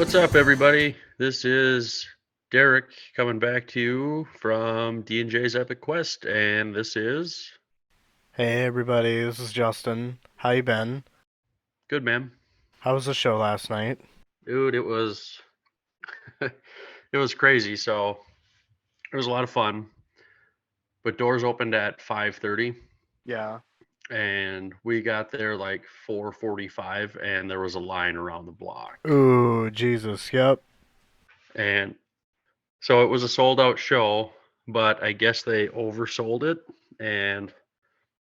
What's up, everybody? This is Derek coming back to you from D&J's Epic Quest, and this is Hey everybody, this is Justin. How you been? good, man. How was the show last night? Dude, it was it was crazy. So it was a lot of fun, but doors opened at 5:30, Yeah. and we got there like 4:45, and there was a line around the block, Ooh, Jesus, yep. and so it was a sold out show, but I guess they oversold it, and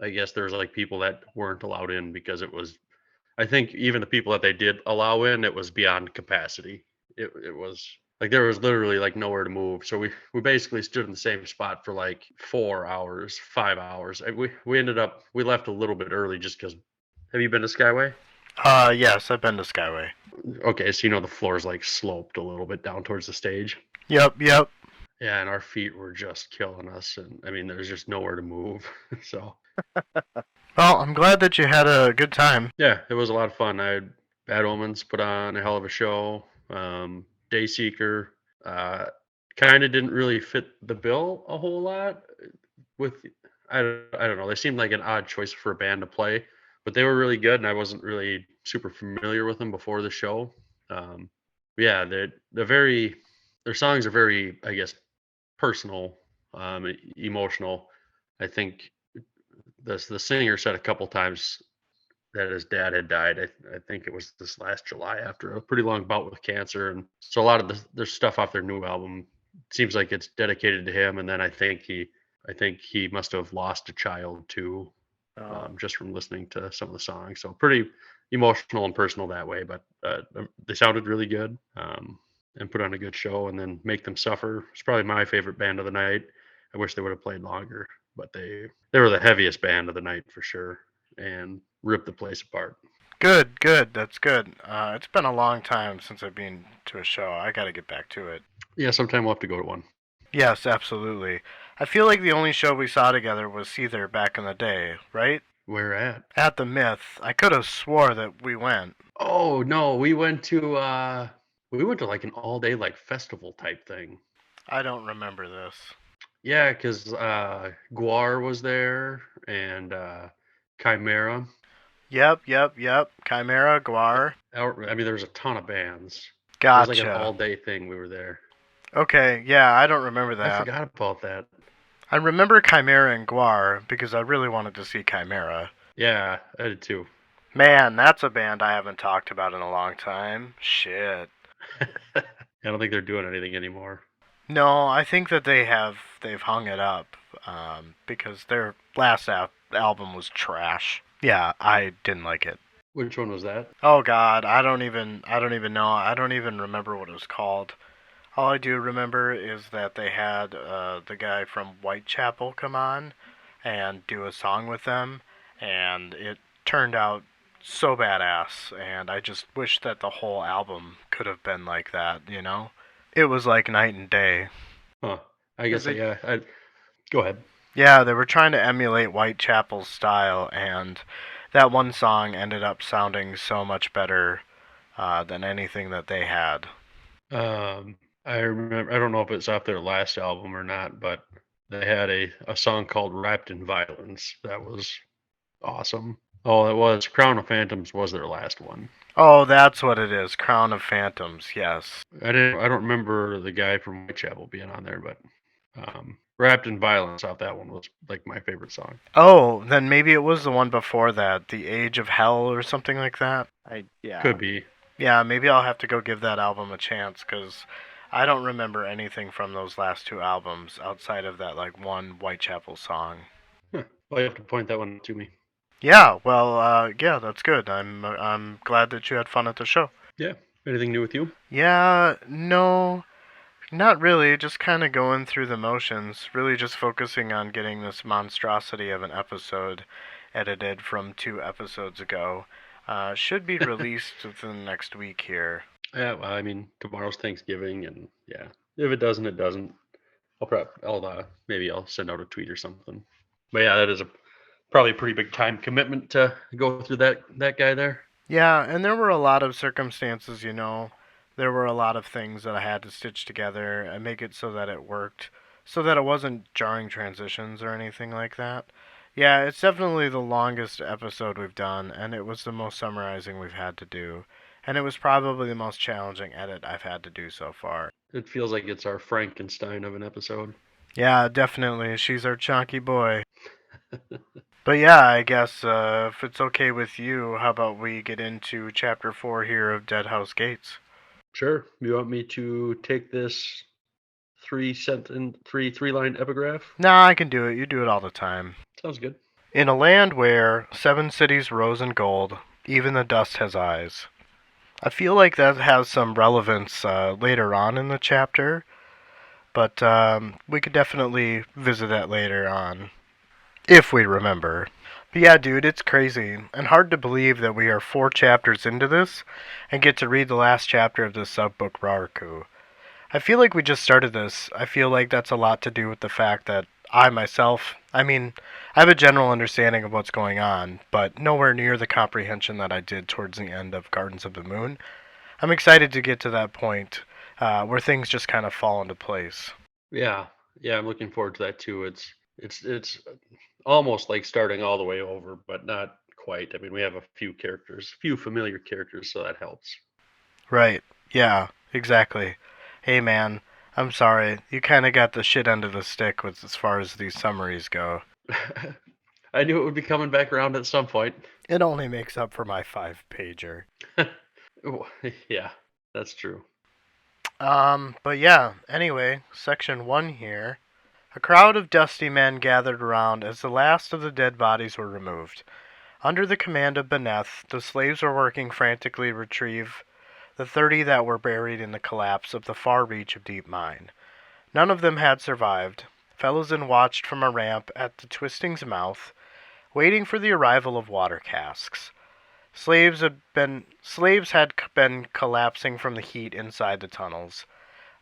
I guess there's like people that weren't allowed in because it was. I think even the people that they did allow in, it was beyond capacity. It was like there was literally like nowhere to move. So we basically stood in the same spot for like 4 hours, 5 hours. We left a little bit early just because. Have you been to Skyway? Yes, I've been to Skyway. Okay, so the floor's like sloped a little bit down towards the stage. Yep, yep. Yeah, and our feet were just killing us, and I mean, there's just nowhere to move. So Well, I'm glad that you had a good time. yeah, it was a lot of fun. I had Bad Omens put on a hell of a show. Dayseeker uh, kind of didn't really fit the bill a whole lot. With I don't know, they seemed like an odd choice for a band to play, but they were really good, and I wasn't really super familiar with them before the show. Um, but yeah, they're very their songs are very, I guess, personal, emotional. I think the singer said a couple times that his dad had died. I think it was this last July after a pretty long bout with cancer, and so a lot of their stuff off their new album seems like it's dedicated to him. And then I think he must have lost a child too, Oh, just from listening to some of the songs. So pretty emotional and personal that way. But they sounded really good, and put on a good show. And then Make Them Suffer is probably my favorite band of the night. I wish they would have played longer, but they were the heaviest band of the night for sure, and ripped the place apart. good, good. That's good. It's been a long time since I've been to a show. I gotta get back to it. Yeah, sometime we'll have to go to one. Yes, absolutely. I feel like the only show we saw together was Seether back in the day, right? Where at? At the Myth. I could have swore that we went. Oh no, we went to like an all day like festival type thing. I don't remember this. Yeah, because Guar was there, and Chimera. Yep, yep, yep. Chimera, Guar. I mean, there was a ton of bands. It was like an Gotcha. all day thing. We were there. Okay, yeah, I don't remember I that. forgot about that. I remember Chimera and Guar because I really wanted to see Chimera. Yeah, I did too. Man, that's a band I haven't talked about in a long time. Shit. I don't think they're doing anything anymore. No, I think that they've hung it up because their last album was trash. Yeah, I didn't like it. Which one was that? Oh God, I don't even know. I don't even remember what it was called. All I do remember is that they had the guy from Whitechapel come on and do a song with them, and it turned out so badass. And I just wish that the whole album could have been like that. It was like night and day. Huh. I 'Cause guess yeah. Go ahead. yeah, they were trying to emulate Whitechapel's style, and that one song ended up sounding so much better than anything that they had. I remember. I don't know if it's off their last album or not, but they had a song called "Wrapped in Violence" that was awesome. Oh, it was Crown of Phantoms was their last one. Oh, that's what it is. Crown of Phantoms. Yes. I don't remember the guy from Whitechapel being on there, but "Wrapped in Violence" off that one was like my favorite song. Oh, then maybe it was the one before that, The Age of Hell or something like that. Could Yeah. be. Yeah, maybe I'll have to go give that album a chance cuz I don't remember anything from those last two albums outside of that like one Whitechapel song. Huh. Well, you have to point that one to me. Yeah, well, yeah, that's good. I'm glad that you had fun at the show. Yeah. Anything new with you? Yeah, no, not really. Just kind of going through the motions. Really just focusing on getting this monstrosity of an episode edited from 2 episodes ago. Should be released within the next week here. Yeah. Well, I mean, tomorrow's Thanksgiving, and yeah, if it doesn't, it doesn't. Maybe I'll send out a tweet or something. But yeah, that is probably a pretty big time commitment to go through that guy there. Yeah, and there were a lot of circumstances, There were a lot of things that I had to stitch together and make it so that it worked, so that it wasn't jarring transitions or anything like that. Yeah, it's definitely the longest episode we've done, and it was the most summarizing we've had to do. And it was probably the most challenging edit I've had to do so far. It feels like it's our Frankenstein of an episode. Yeah, definitely. She's our chunky boy. But yeah, I guess if it's okay with you, how about we get into chapter 4 here of Deadhouse Gates? Sure. You want me to take this three line epigraph? Nah, I can do it. You do it all the time. Sounds good. In a land where 7 cities rose in gold, even the dust has eyes. I feel like that has some relevance later on in the chapter, but we could definitely visit that later on, if we remember. But yeah, dude, it's crazy and hard to believe that we are 4 chapters into this and get to read the last chapter of this subbook, Raraku. I feel like we just started this. I feel like that's a lot to do with the fact that I mean, I have a general understanding of what's going on, but nowhere near the comprehension that I did towards the end of Gardens of the Moon. I'm excited to get to that point where things just kind of fall into place. Yeah. Yeah, I'm looking forward to that too. It's almost like starting all the way over, but not quite. I mean, we have a few characters, few familiar characters, so that helps. Right. Yeah, exactly. Hey, man, I'm sorry. You kind of got the shit end of the stick with as far as these summaries go. I knew it would be coming back around at some point. It only makes up for my 5 pager. Oh, yeah, that's true. But yeah, anyway, section 1 here. A crowd of dusty men gathered around as the last of the dead bodies were removed. Under the command of Beneth, the slaves were working frantically to retrieve the 30 that were buried in the collapse of the far reach of Deep Mine. None of them had survived. Fellowson watched from a ramp at the twisting's mouth, waiting for the arrival of water casks. Slaves had been collapsing from the heat inside the tunnels.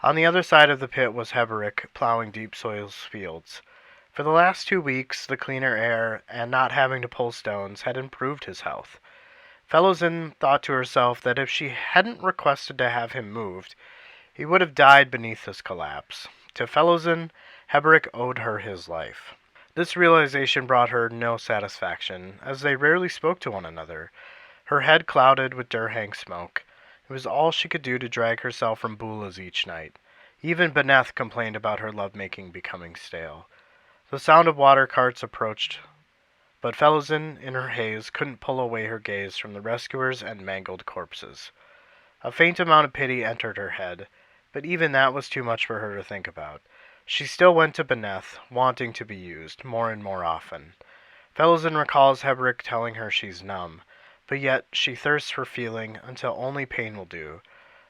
On the other side of the pit was Heberick, plowing deep soil's fields. For the last 2 weeks, the cleaner air and not having to pull stones had improved his health. Fellowson thought to herself that if she hadn't requested to have him moved, he would have died beneath this collapse. To Fellowson, Heberick owed her his life. This realization brought her no satisfaction, as they rarely spoke to one another. Her head clouded with Durhang smoke. It was all she could do to drag herself from Boula's each night. Even Beneth complained about her lovemaking becoming stale. The sound of water carts approached, but Fellowson, in her haze, couldn't pull away her gaze from the rescuers and mangled corpses. A faint amount of pity entered her head, but even that was too much for her to think about. She still went to Beneth, wanting to be used, more and more often. Fellowson recalls Heberick telling her she's numb, but yet she thirsts for feeling until only pain will do.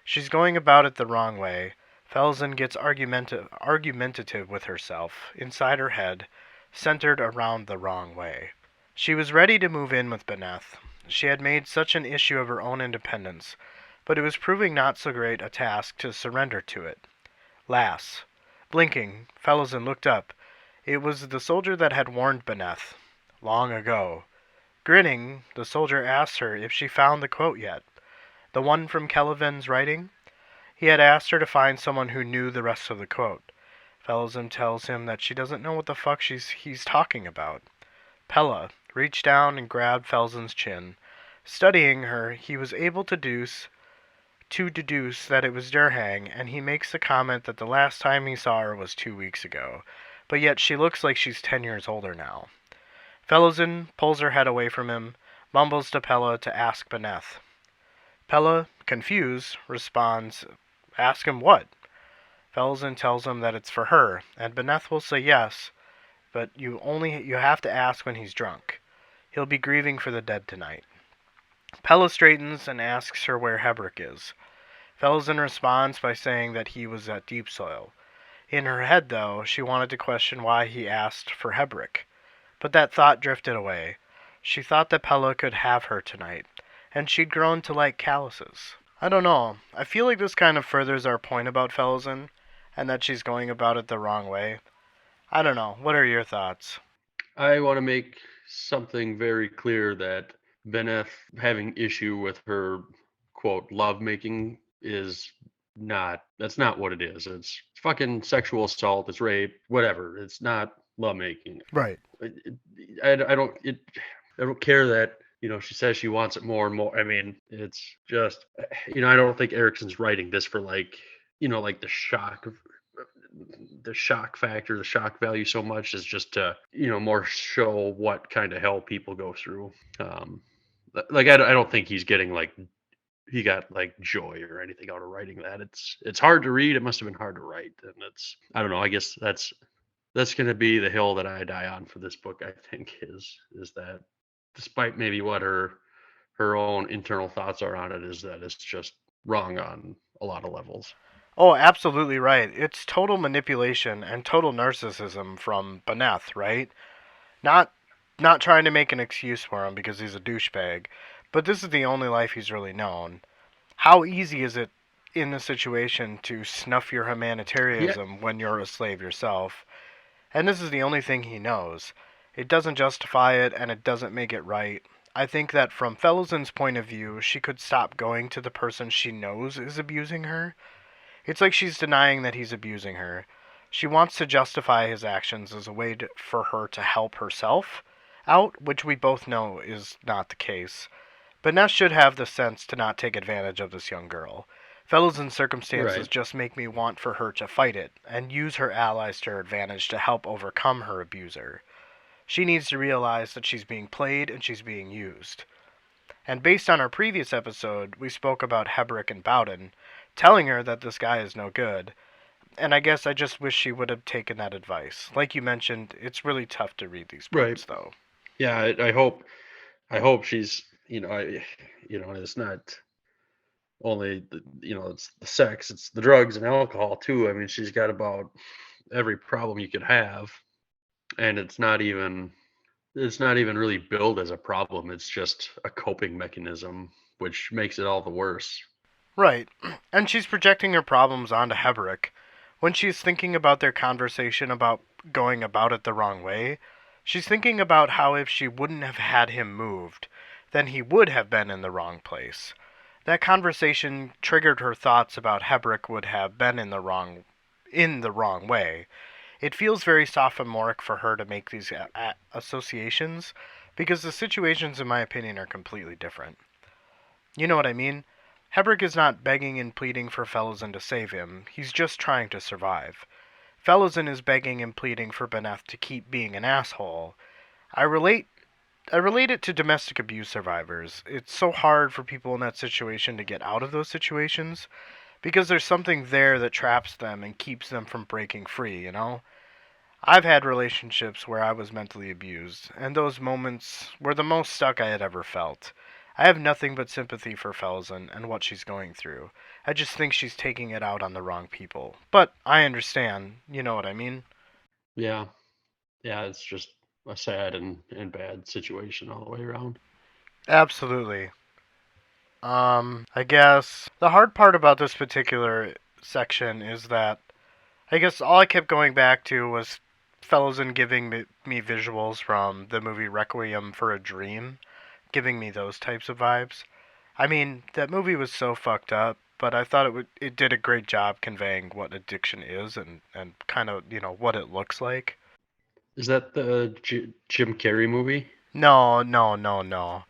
She's going about it the wrong way. Fellowson gets argumentative with herself, inside her head, centered around the wrong way. She was ready to move in with Beneth. She had made such an issue of her own independence, but it was proving not so great a task to surrender to it. Lass. Blinking, Fellowson looked up. It was the soldier that had warned Beneth. Long ago. Grinning, the soldier asked her if she found the quote yet. The one from Kelvin's writing? He had asked her to find someone who knew the rest of the quote. Fellowson tells him that she doesn't know what the fuck he's talking about. Pella reached down and grabbed Fellowson's chin. Studying her, he was able to deduce that it was Durhang, and he makes the comment that the last time he saw her was 2 weeks ago, but yet she looks like she's 10 years older now. Fellowson pulls her head away from him, mumbles to Pella to ask Beneth. Pella, confused, responds, "Ask him what?" Fellowson tells him that it's for her, and Beneth will say yes, but you have to ask when he's drunk. He'll be grieving for the dead tonight. Pella straightens and asks her where Heberick is. Fellowson responds by saying that he was at Deep Soil. In her head, though, she wanted to question why he asked for Heberick. But that thought drifted away. She thought that Pella could have her tonight, and she'd grown to like calluses. I don't know. I feel like this kind of furthers our point about Fellowson, and that she's going about it the wrong way. I don't know. What are your thoughts? I want to make something very clear that Beneth having issue with her quote love making is not that's not what it is. It's fucking sexual assault, it's rape, whatever. It's not lovemaking. Right. I don't I don't care that she says she wants it more and more. I mean, it's just I don't think Erickson's writing this for like like the shock factor, the shock value so much is just to more show what kind of hell people go through. Like I don't think he's getting like he got like joy or anything out of writing that. It's hard to read. It must have been hard to write, and it's I don't know. I guess that's going to be the hill that I die on for this book. I think is that despite maybe what her own internal thoughts are on it, is that it's just wrong on a lot of levels. Oh, absolutely right. It's total manipulation and total narcissism from Beneth, right? Not not trying to make an excuse for him because he's a douchebag, but this is the only life he's really known. How easy is it in this situation to snuff your Yeah, humanitarianism when you're a slave yourself? And this is the only thing he knows. It doesn't justify it and it doesn't make it right. I think that from Fellowson's point of view, she could stop going to the person she knows is abusing her. It's like she's denying that he's abusing her. She wants to justify his actions as a way for her to help herself out, which we both know is not the case. But Ness should have the sense to not take advantage of this young girl. Fellowson's circumstances right. just make me want for her to fight it and use her allies to her advantage to help overcome her abuser. She needs to realize that she's being played and she's being used. And based on our previous episode, we spoke about Hebrick and Bowden, telling her that this guy is no good. And I guess I just wish she would have taken that advice. Like you mentioned, it's really tough to read these Right. parts, though. Yeah, I hope she's it's not only it's the sex, it's the drugs and alcohol too. I mean, she's got about every problem you could have, and it's not even really billed as a problem. It's just a coping mechanism, which makes it all the worse. Right. And she's projecting her problems onto Hebrick. When she's thinking about their conversation about going about it the wrong way, she's thinking about how if she wouldn't have had him moved, then he would have been in the wrong place. That conversation triggered her thoughts about Hebrick would have been in the wrong way. It feels very sophomoric for her to make these associations because the situations, in my opinion, are completely different. You know what I mean? Hebrick is not begging and pleading for Fellowson to save him. He's just trying to survive. Fellowson is begging and pleading for Beneth to keep being an asshole. I relate I relate it to domestic abuse survivors. It's so hard for people in that situation to get out of those situations because there's something there that traps them and keeps them from breaking free, you know? I've had relationships where I was mentally abused, and those moments were the most stuck I had ever felt. I have nothing but sympathy for Felsen and what she's going through. I just think she's taking it out on the wrong people. But I understand, you know what I mean? Yeah, yeah, it's just a sad and bad situation all the way around. Absolutely. I guess the hard part about this particular section is that I guess all I kept going back to was Felsen giving me visuals from the movie Requiem for a Dream, giving me those types of vibes. I mean, that movie was so fucked up, but I thought it did a great job conveying what addiction is and kind of, what it looks like. Is that the Jim Carrey movie? No, no, no, no.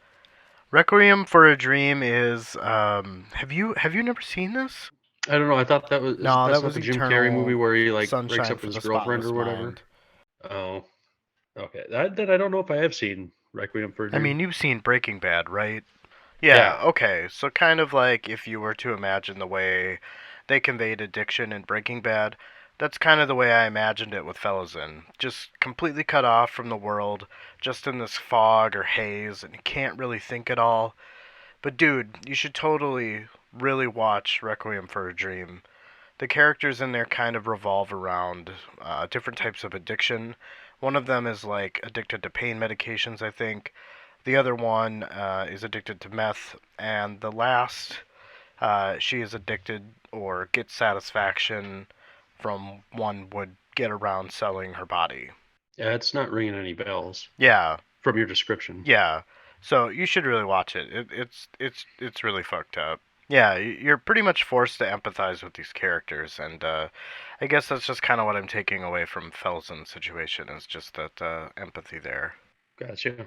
Requiem for a Dream is have you never seen this? I don't know. I thought No, that that's not was the Jim Carrey movie Eternal where he like breaks Sunshine up for with the his girlfriend Spotless or whatever. Mind. Oh, okay. Then I don't know if I have seen Requiem for a I Dream. mean, you've seen Breaking Bad, right? Yeah. Yeah, okay. So kind of like if you were to imagine the way they conveyed addiction in Breaking Bad, that's kind of the way I imagined it with Fellowson. Just completely cut off from the world, just in this fog or haze, and you can't really think at all. But dude, you should totally really watch Requiem for a Dream. The characters in there kind of revolve around different types of addiction. One of them is like addicted to pain medications, I think. The other one is addicted to meth, and the last, she is addicted or gets satisfaction from one would get around selling her body. Yeah, it's not ringing any bells Yeah, from your description. yeah. So you should really watch it. It's really fucked up. Yeah, you're pretty much forced to empathize with these characters, and I guess that's just kind of what I'm taking away from Felsen's situation is just that empathy there. Gotcha.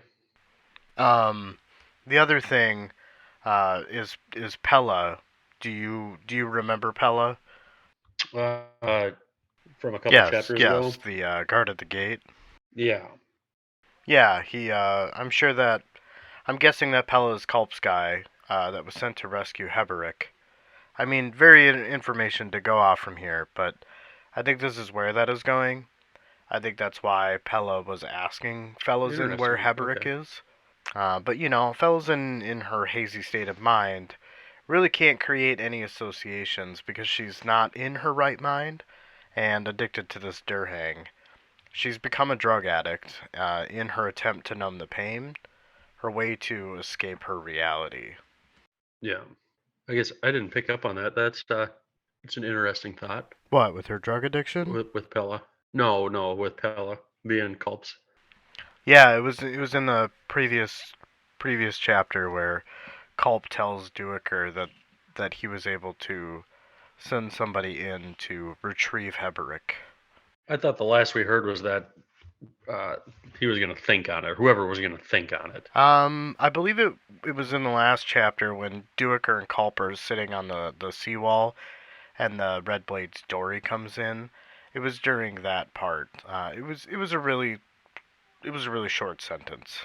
Um, the other thing is Pella. Do you remember Pella? Uh, from a couple Yes, chapters yes, ago. the guard at the gate. Yeah. Yeah, he. I'm guessing that Pella is Culp's guy that was sent to rescue Heberick. I mean, very information to go off from here, but I think this is where that is going. I think that's why Pella was asking Fellows where Interesting. Heberick Okay. is. But you know, Fellows in her hazy state of mind really can't create any associations because she's not in her right mind and addicted to this Durhang. She's become a drug addict in her attempt to numb the pain, her way to escape her reality. Yeah. I guess I didn't pick up on that. It's an interesting thought What, with her drug addiction? with Pella. No, no, with Pella being culps. Yeah, it was in the previous chapter where Culp tells Duiker that he was able to send somebody in to retrieve Heberick. I thought the last we heard was that uh, he was going to think on it. Whoever was going to think on it. I believe it was in the last chapter when Duiker and Culp are sitting on the seawall and the Red Blade's Dory comes in. It was during that part. It was a really short sentence.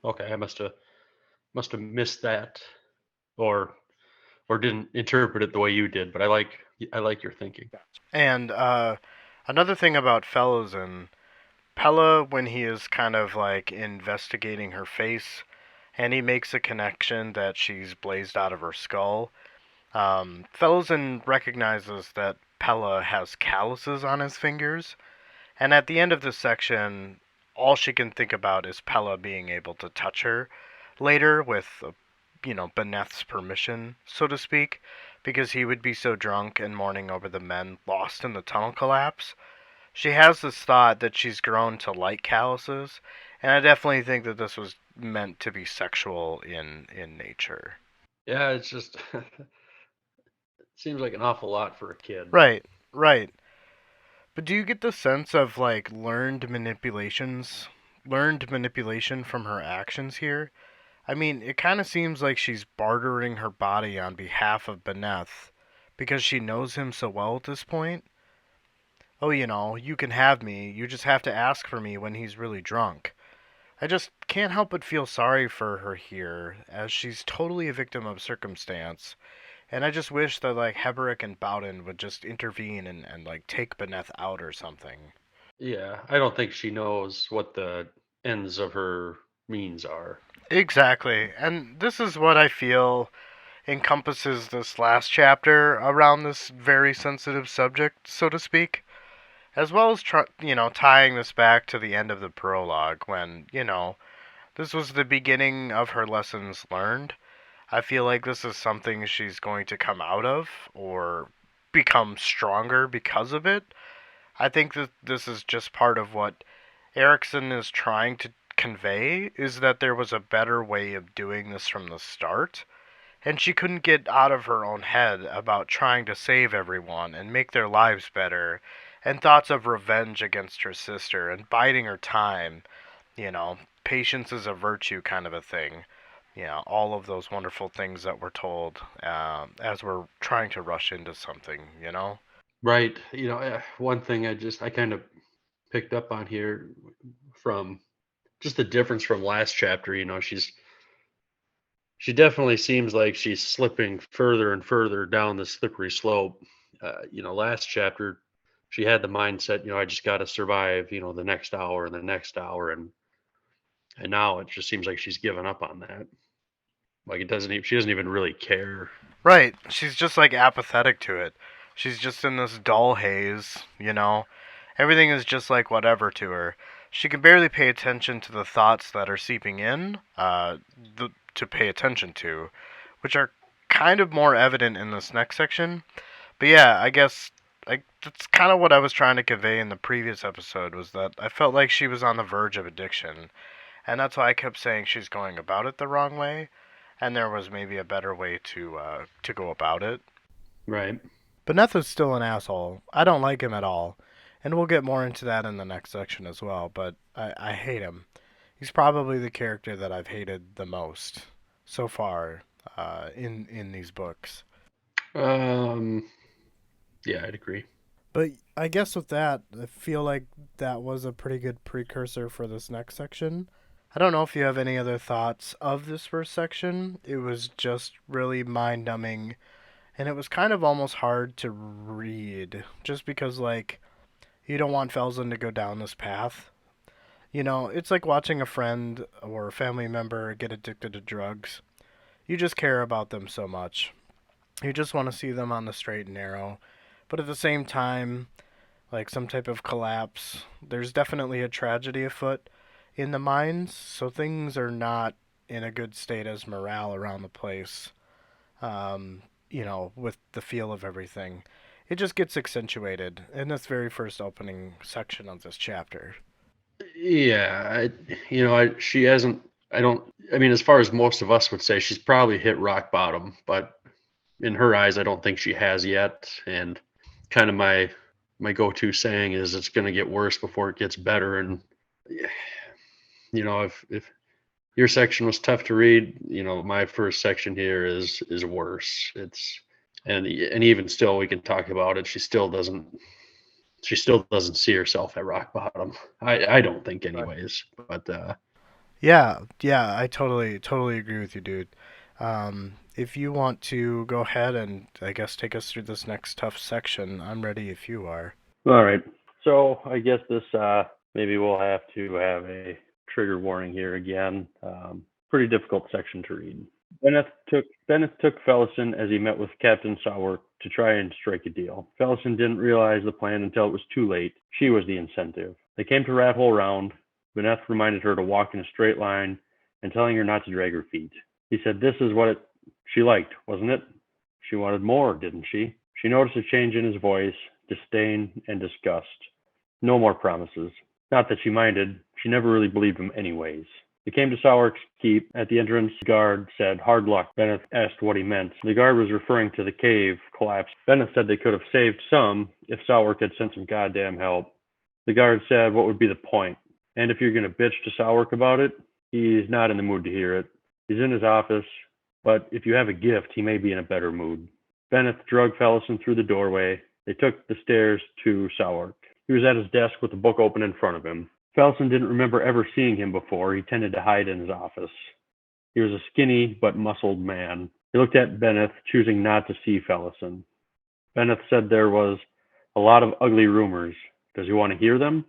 Okay, I must have missed that, or didn't interpret it the way you did. But I like your thinking. And another thing about Fellows and Pella, when he is kind of like investigating her face, and he makes a connection that she's blazed out of her skull. Fellowsen recognizes that Pella has calluses on his fingers, and at the end of this section, all she can think about is Pella being able to touch her later with, Beneth's permission, so to speak, because he would be so drunk and mourning over the men lost in the tunnel collapse. She has this thought that she's grown to like calluses, and I definitely think that this was meant to be sexual in nature. Yeah, it's just seems like an awful lot for a kid. Right, right. But do you get the sense of like learned manipulation from her actions here? I mean, it kind of seems like she's bartering her body on behalf of Beneth because she knows him so well at this point. Oh, you can have me. You just have to ask for me when he's really drunk. I just can't help but feel sorry for her here, as she's totally a victim of circumstance. And I just wish that like Heberick and Bowden would just intervene and like take Beneth out or something. Yeah, I don't think she knows what the ends of her means are. Exactly. And this is what I feel encompasses this last chapter around this very sensitive subject, so to speak, as well as tying this back to the end of the prologue when, this was the beginning of her lessons learned. I feel like this is something she's going to come out of or become stronger because of it. I think that this is just part of what Erikson is trying to convey is that there was a better way of doing this from the start, and she couldn't get out of her own head about trying to save everyone and make their lives better, and thoughts of revenge against her sister and biding her time, patience is a virtue kind of a thing. All of those wonderful things that we're told as we're trying to rush into something. Right. One thing I kind of picked up on here from just the difference from last chapter. She definitely seems like she's slipping further and further down the slippery slope. Last chapter she had the mindset, I just got to survive, the next hour and the next hour, and now it just seems like she's given up on that. Like she doesn't even really care. Right. She's just like apathetic to it. She's just in this dull haze. Everything is just like whatever to her. She can barely pay attention to the thoughts that are seeping in to pay attention to, which are kind of more evident in this next section. But yeah, I guess that's kind of what I was trying to convey in the previous episode was that I felt like she was on the verge of addiction, and that's why I kept saying she's going about it the wrong way. and there was maybe a better way to go about it. Right. Beneth is still an asshole. I don't like him at all, and we'll get more into that in the next section as well. But I hate him. He's probably the character that I've hated the most so far in these books. Um. Yeah, I'd agree. But I guess with that, I feel like that was a pretty good precursor for this next section. I don't know if you have any other thoughts of this first section. It was just really mind numbing, and it was kind of almost hard to read, just because, like, you don't want Felsen to go down this path. You know, it's like watching a friend or a family member get addicted to drugs. You just care about them so much. You just want to see them on the straight and narrow. But at the same time, like some type of collapse, there's definitely a tragedy afoot in the mines, so things are not in a good state as morale around the place, with the feel of everything. It just gets accentuated in this very first opening section of this chapter. Yeah, she hasn't. I don't. I mean, as far as most of us would say, she's probably hit rock bottom, but in her eyes, I don't think she has yet. And kind of my go-to saying is, it's going to get worse before it gets better. And if your section was tough to read, my first section here is worse. And even still, we can talk about it. She still doesn't see herself at rock bottom. I don't think, anyways. But Yeah, I totally agree with you, dude. If you want to go ahead and I guess take us through this next tough section, I'm ready if you are. all right. So I guess this maybe we'll have to have a trigger warning here again. Pretty difficult section to read. Bennett took Fellison as he met with Captain Sour to try and strike a deal. Fellison didn't realize the plan until it was too late. She was the incentive. They came to Rat Hole Round. Bennett reminded her to walk in a straight line and telling her not to drag her feet. He said this is what she liked, wasn't it? She wanted more, didn't she? She noticed a change in his voice, disdain and disgust. No more promises. Not that she minded. She never really believed him anyways. They came to Sourk's keep. At the entrance, the guard said, "Hard luck." Bennett asked what he meant. The guard was referring to the cave collapse. Bennett said they could have saved some if Sourk had sent some goddamn help. The guard said, what would be the point? And if you're going to bitch to Sourk about it, he's not in the mood to hear it. He's in his office, but if you have a gift, he may be in a better mood. Bennett dragged Fellison through the doorway. They took the stairs to Sourk. He was at his desk with the book open in front of him. Fellison didn't remember ever seeing him before. He tended to hide in his office. He was a skinny but muscled man. He looked at Bennett, choosing not to see Fellison. Bennett said there was a lot of ugly rumors. Does he want to hear them?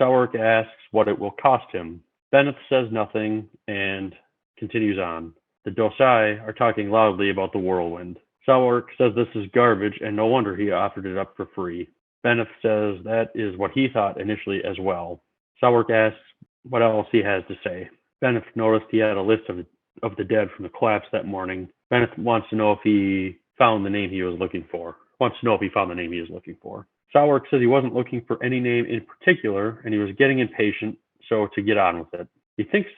Sourk asks what it will cost him. Bennett says nothing and continues on. The Dosai are talking loudly about the whirlwind. Sourk says this is garbage, and no wonder he offered it up for free. Bennett says that is what he thought initially as well. Sourk asks what else he has to say. Bennett noticed he had a list of the dead from the collapse that morning. Bennett wants to know if he found the name he was looking for. Sourk says he wasn't looking for any name in particular, and he was getting impatient, so to get on with it. He thinks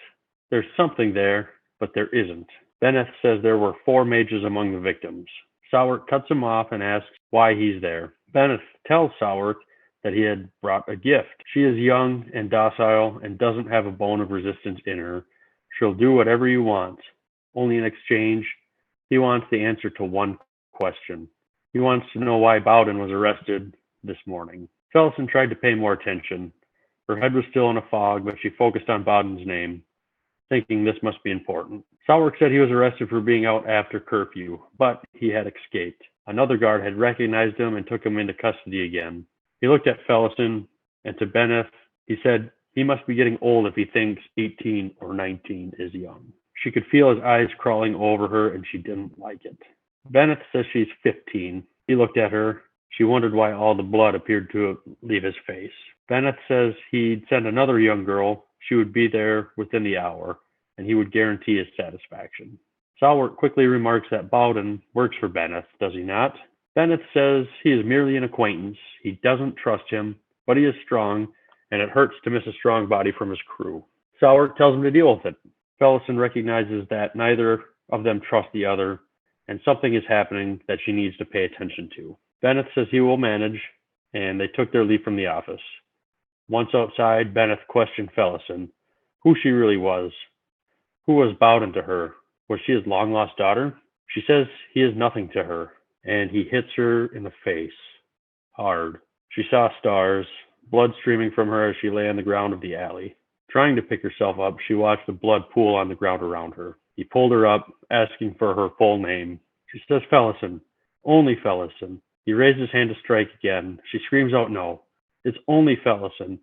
there's something there, but there isn't. Bennett says there were 4 mages among the victims. Sourk cuts him off and asks why he's there. Bennett tells Sourk that he had brought a gift. She is young and docile and doesn't have a bone of resistance in her. She'll do whatever you want. Only in exchange, he wants the answer to one question. He wants to know why Bowden was arrested this morning. Fellison tried to pay more attention. Her head was still in a fog, but she focused on Bowden's name, thinking this must be important. Sourk said he was arrested for being out after curfew, but he had escaped. Another guard had recognized him and took him into custody again. He looked at Fellison, and to Bennett, he said he must be getting old if he thinks 18 or 19 is young. She could feel his eyes crawling over her, and she didn't like it. Bennett says she's 15. He looked at her. She wondered why all the blood appeared to leave his face. Bennett says he'd send another young girl. She would be there within the hour, and he would guarantee his satisfaction. Sourk quickly remarks that Bowden works for Bennett, does he not? Bennett says he is merely an acquaintance. He doesn't trust him, but he is strong, and it hurts to miss a strong body from his crew. Sourk tells him to deal with it. Fellison recognizes that neither of them trust the other, and something is happening that she needs to pay attention to. Bennett says he will manage, and they took their leave from the office. Once outside, Bennett questioned Fellison, who she really was. Who was Bowden to her? Was she his long-lost daughter? She says he is nothing to her, and he hits her in the face. Hard. She saw stars, blood streaming from her as she lay on the ground of the alley. Trying to pick herself up, she watched the blood pool on the ground around her. He pulled her up, asking for her full name. She says Fellison. Only Fellison. He raised his hand to strike again. She screams out no. It's only Fellison.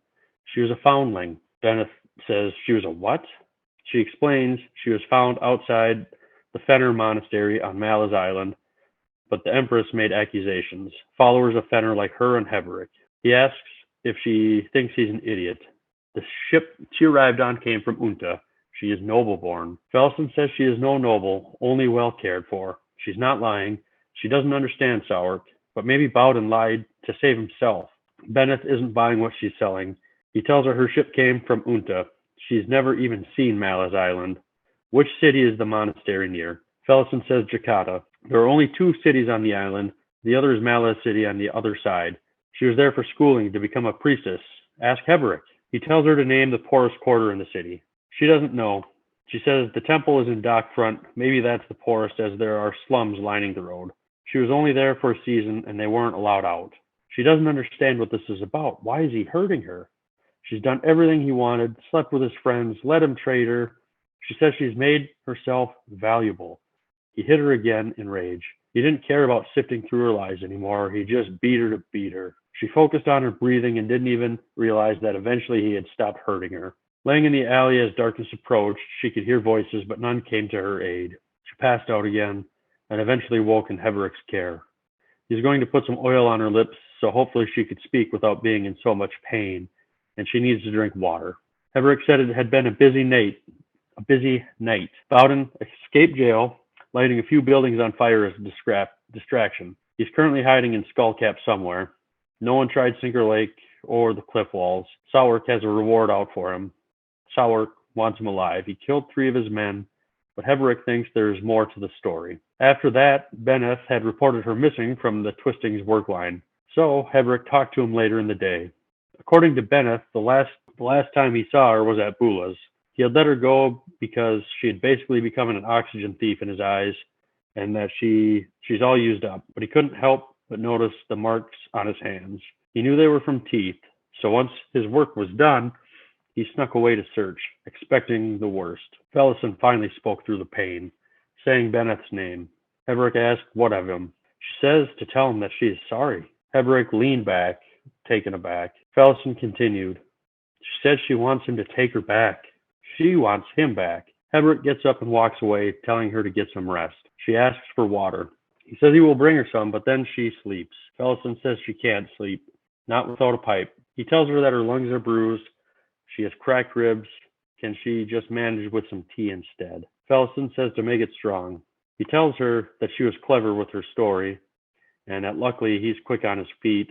She was a foundling. Bennett says she was a what? She explains she was found outside the Fenner Monastery on Malaz Island, but the Empress made accusations. Followers of Fenner like her and Heberick. He asks if she thinks he's an idiot. The ship she arrived on came from Unta. She is noble-born. Fellison says she is no noble, only well cared for. She's not lying. She doesn't understand Sourk, but maybe Bowden lied to save himself. Bennett isn't buying what she's selling. He tells her ship came from Unta. She's never even seen Malaz Island. Which city is the monastery near? Fellison says Jakarta. There are only 2 cities on the island. The other is Malaz City on the other side. She was there for schooling to become a priestess. Ask Heberick. He tells her to name the poorest quarter in the city. She doesn't know. She says the temple is in dock front. Maybe that's the poorest, as there are slums lining the road. She was only there for a season, and they weren't allowed out. She doesn't understand what this is about. Why is he hurting her? She's done everything he wanted, slept with his friends, let him trade her. She says she's made herself valuable. He hit her again in rage. He didn't care about sifting through her lies anymore. He just beat her to beat her. She focused on her breathing and didn't even realize that eventually he had stopped hurting her. Laying in the alley as darkness approached, she could hear voices, but none came to her aid. She passed out again and eventually woke in Heberick's care. He's going to put some oil on her lips so hopefully she could speak without being in so much pain, and she needs to drink water. Heberick said it had been a busy night. Bowden escaped jail, lighting a few buildings on fire as a distraction. He's currently hiding in Skullcap somewhere. No one tried Sinker Lake or the cliff walls. Sourk has a reward out for him. Sourk wants him alive. He killed 3 of his men, but Heberick thinks there is more to the story. After that, Bennett had reported her missing from the Twistings work line, so Heberick talked to him later in the day. According to Bennett, the last time he saw her was at Bula's. He had let her go because she had basically become an oxygen thief in his eyes, and that she's all used up. But he couldn't help but notice the marks on his hands. He knew they were from teeth, so once his work was done, he snuck away to search, expecting the worst. Fellison finally spoke through the pain, saying Bennett's name. Heberick asked what of him. She says to tell him that she is sorry. Heberick leaned back, taken aback. Fellison continued. She says she wants him to take her back. She wants him back. Heberick gets up and walks away, telling her to get some rest. She asks for water. He says he will bring her some, but then she sleeps. Fellison says she can't sleep, not without a pipe. He tells her that her lungs are bruised. She has cracked ribs. Can she just manage with some tea instead? Fellison says to make it strong. He tells her that she was clever with her story, and that luckily he's quick on his feet,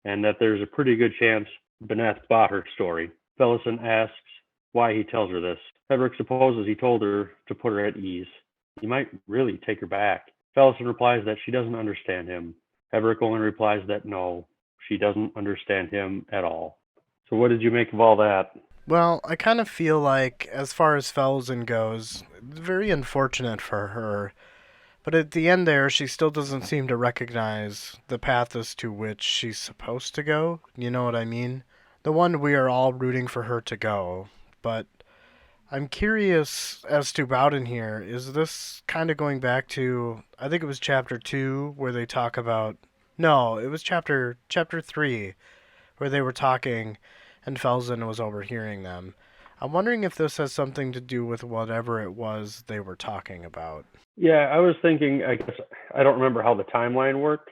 and that there's a pretty good chance Bennett bought her story. Fellison asks why he tells her this. Heberick supposes he told her to put her at ease. He might really take her back. Fellison replies that she doesn't understand him. Heberick only replies that no, she doesn't understand him at all. So what did you make of all that? Well, I kind of feel like, as far as Fellsen goes, it's very unfortunate for her. But at the end there, she still doesn't seem to recognize the path as to which she's supposed to go. You know what I mean? The one we are all rooting for her to go. But I'm curious as to Bowden here. Is this kind of going back to, I think it was chapter 2 where they talk about, no, it was chapter 3 where they were talking and Felsen was overhearing them. I'm wondering if this has something to do with whatever it was they were talking about. Yeah, I was thinking, I guess, I don't remember how the timeline worked,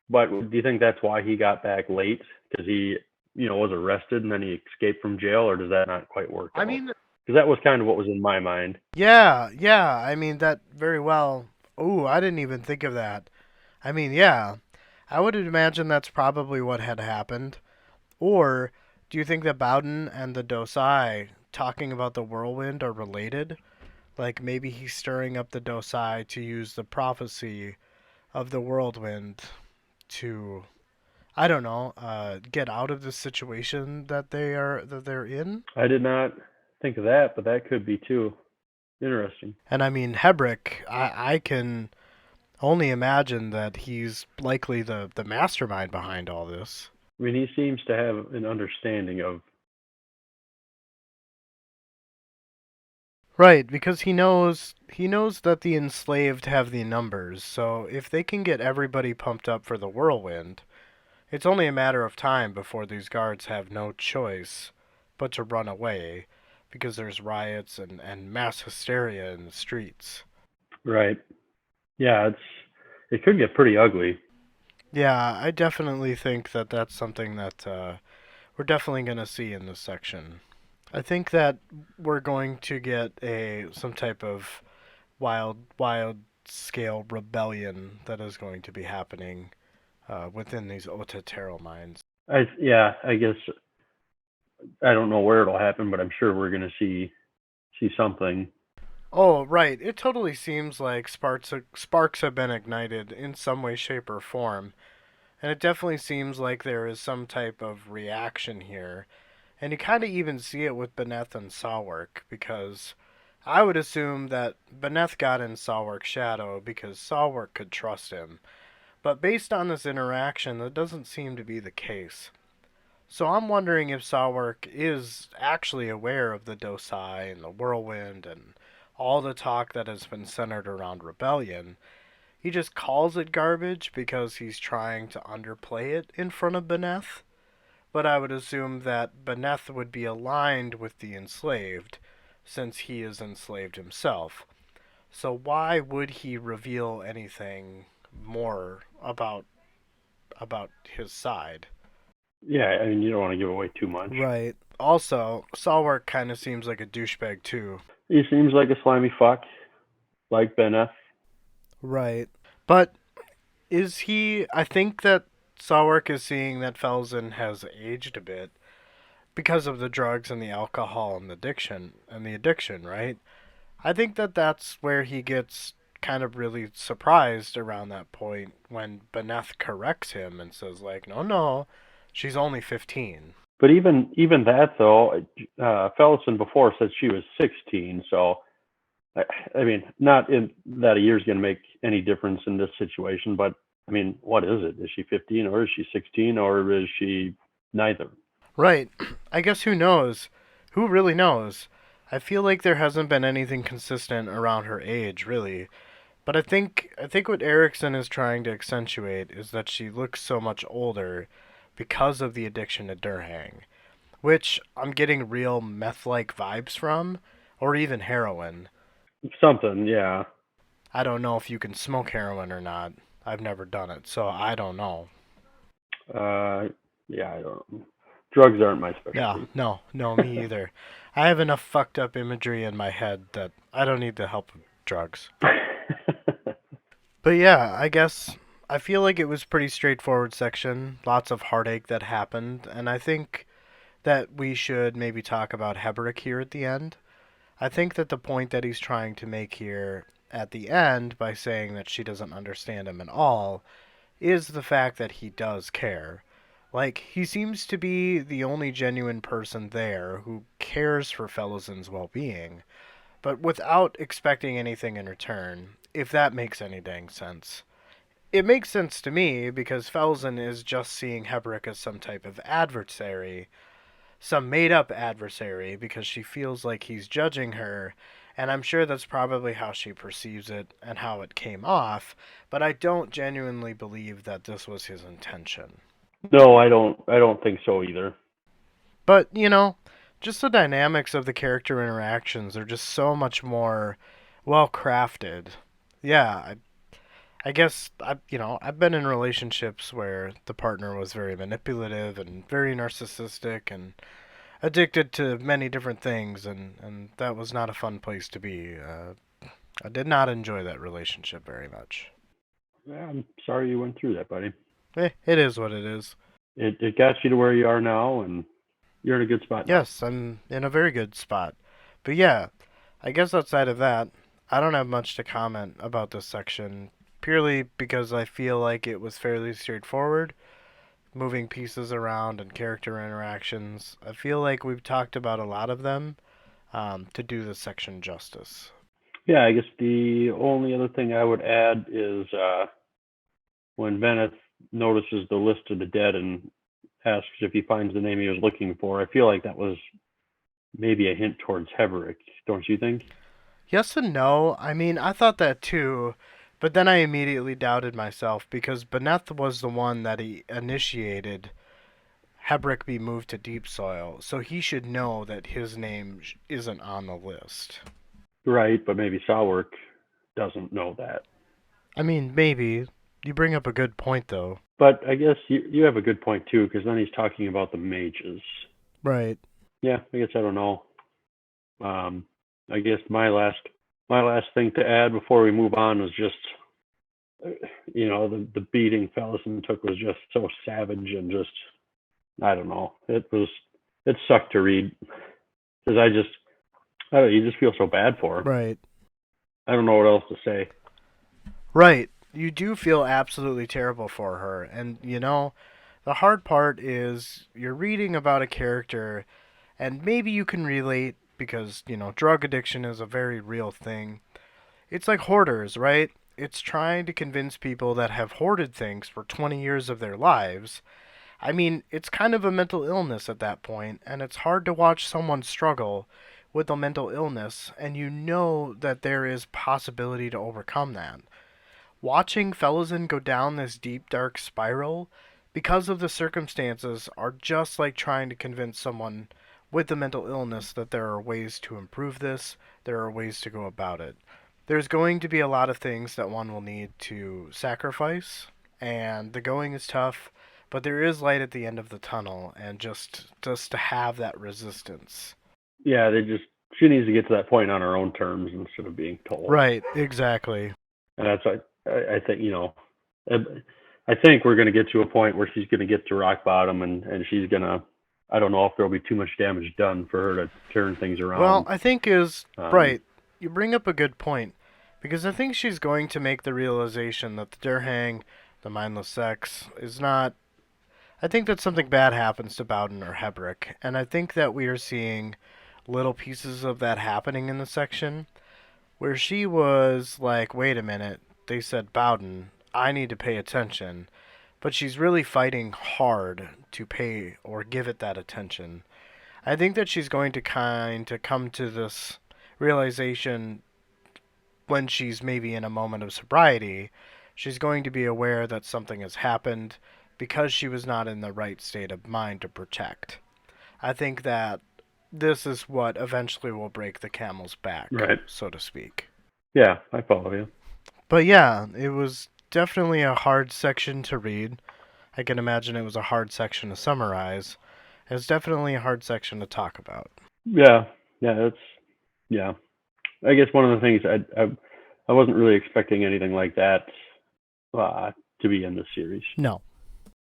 but do you think that's why he got back late? Because he, was arrested and then he escaped from jail, or does that not quite work out? I mean, because that was kind of what was in my mind. Yeah, I mean, that very well. Ooh, I didn't even think of that. I mean, yeah, I would imagine that's probably what had happened. Or do you think that Bowden and the Dosai talking about the whirlwind are related? Like maybe he's stirring up the Dosai to use the prophecy of the whirlwind to, I don't know, get out of the situation that they're in. I did not think of that, but that could be too. Interesting. And I mean, Hebrick, I can only imagine that he's likely the mastermind behind all this. I mean, he seems to have an understanding of. Right, because he knows that the enslaved have the numbers. So if they can get everybody pumped up for the whirlwind, it's only a matter of time before these guards have no choice but to run away because there's riots and mass hysteria in the streets. Right. Yeah, it could get pretty ugly. Yeah, I definitely think that that's something that we're definitely going to see in this section. I think that we're going to get some type of wild scale rebellion that is going to be happening within these Otatero mines. I guess I don't know where it'll happen, but I'm sure we're gonna see something. Oh, right. It totally seems like sparks have been ignited in some way, shape, or form, and it definitely seems like there is some type of reaction here. And you kind of even see it with Beneth and Sawwork, because I would assume that Beneth got in Sawwork's shadow because Sawwork could trust him. But based on this interaction, that doesn't seem to be the case. So I'm wondering if Sawwork is actually aware of the Dosai and the whirlwind and all the talk that has been centered around rebellion. He just calls it garbage because he's trying to underplay it in front of Beneth. But I would assume that Beneth would be aligned with the enslaved, since he is enslaved himself. So why would he reveal anything more about his side? Yeah, I mean, you don't want to give away too much. Right. Also, Sawwork kind of seems like a douchebag too. He seems like a slimy fuck, like Ben F. Right. But is he? I think that Sawwork is seeing that Felsen has aged a bit because of the drugs and the alcohol and the addiction, right? I think that that's where he gets kind of really surprised around that point when Beneth corrects him and says like, "No, no, she's only 15." But even that though, Fellison before said she was 16. So I, I mean, not in that a year's going to make any difference in this situation. But I mean, what is it? Is she 15 or is she 16 or is she neither? Right. I guess who knows? Who really knows? I feel like there hasn't been anything consistent around her age, really. But I think what Erikson is trying to accentuate is that she looks so much older because of the addiction to Durhang, which I'm getting real meth-like vibes from, or even heroin. Something, yeah. I don't know if you can smoke heroin or not. I've never done it, so I don't know. Uh, yeah, I don't. Drugs aren't my Yeah, specialty. no, no, me either. I have enough fucked up imagery in my head that I don't need the help of drugs. But yeah, I guess I feel like it was pretty straightforward section. Lots of heartache that happened, and I think that we should maybe talk about Heberick here at the end. I think that the point that he's trying to make here at the end by saying that she doesn't understand him at all is the fact that he does care. Like, he seems to be the only genuine person there who cares for Fellowson's well being, but without expecting anything in return, if that makes any dang sense. It makes sense to me because Felsen is just seeing Heberick as some type of adversary, some made up adversary, because she feels like he's judging her, and I'm sure that's probably how she perceives it and how it came off, but I don't genuinely believe that this was his intention. No, I don't. I don't think so either. But, just the dynamics of the character interactions are just so much more well crafted. Yeah, I guess I've been in relationships where the partner was very manipulative and very narcissistic and addicted to many different things, and that was not a fun place to be. I did not enjoy that relationship very much. Yeah, I'm sorry you went through that, buddy. It is what it is. It got you to where you are now, and you're in a good spot now. Yes, I'm in a very good spot. But yeah, I guess outside of that, I don't have much to comment about this section, purely because I feel like it was fairly straightforward, moving pieces around and character interactions. I feel like we've talked about a lot of them to do this section justice. Yeah, I guess the only other thing I would add is when Venice notices the list of the dead and asks if he finds the name he was looking for. I feel like that was maybe a hint towards Heberick, don't you think? Yes and no. I mean, I thought that too, but then I immediately doubted myself because Beneth was the one that he initiated Hebrick be moved to deep soil, so he should know that his name isn't on the list. Right, but maybe Sourk doesn't know that. I mean, maybe. You bring up a good point, though. But I guess you have a good point too, because then he's talking about the mages. Right. Yeah, I guess I don't know. I guess my last thing to add before we move on was just the beating Fellison took was just so savage and just I don't know. It sucked to read because I don't know, you just feel so bad for her. Right. I don't know what else to say. Right. You do feel absolutely terrible for her. And, the hard part is you're reading about a character, and maybe you can relate because, drug addiction is a very real thing. It's like hoarders, right? It's trying to convince people that have hoarded things for 20 years of their lives. I mean, it's kind of a mental illness at that point, and it's hard to watch someone struggle with a mental illness, and you know that there is possibility to overcome that. Watching Fellowson go down this deep, dark spiral because of the circumstances are just like trying to convince someone with a mental illness that there are ways to improve this, there are ways to go about it. There's going to be a lot of things that one will need to sacrifice, and the going is tough, but there is light at the end of the tunnel, and just to have that resistance. Yeah, she needs to get to that point on her own terms instead of being told. Right, exactly. And that's I think I think we're going to get to a point where she's going to get to rock bottom and she's going to I don't know if there'll be too much damage done for her to turn things Well, around. I think is Um, right. You bring up a good point because I think she's going to make the realization that the Durhang, the mindless sex, is not. I think that something bad happens to Bowden or Hebrick, and I think that we are seeing little pieces of that happening in the section where she was like, "Wait a minute, they said Bowden. I need to pay attention." But she's really fighting hard to pay or give it that attention. I think that she's going to kind of come to this realization when she's maybe in a moment of sobriety. She's going to be aware that something has happened because she was not in the right state of mind to protect. I think that this is what eventually will break the camel's back, right. so to speak. Yeah, I follow you. But yeah, it was definitely a hard section to read. I can imagine it was a hard section to summarize. It's definitely a hard section to talk about. Yeah, yeah, that's yeah. I guess one of the things I wasn't really expecting anything like that to be in this series. No.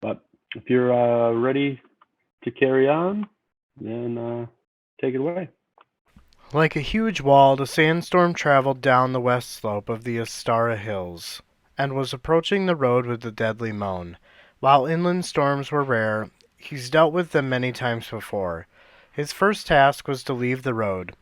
But if you're ready to carry on, then take it away. Like a huge wall, the sandstorm traveled down the west slope of the Astara Hills, and was approaching the road with a deadly moan. While inland storms were rare, he's dealt with them many times before. His first task was to leave the road.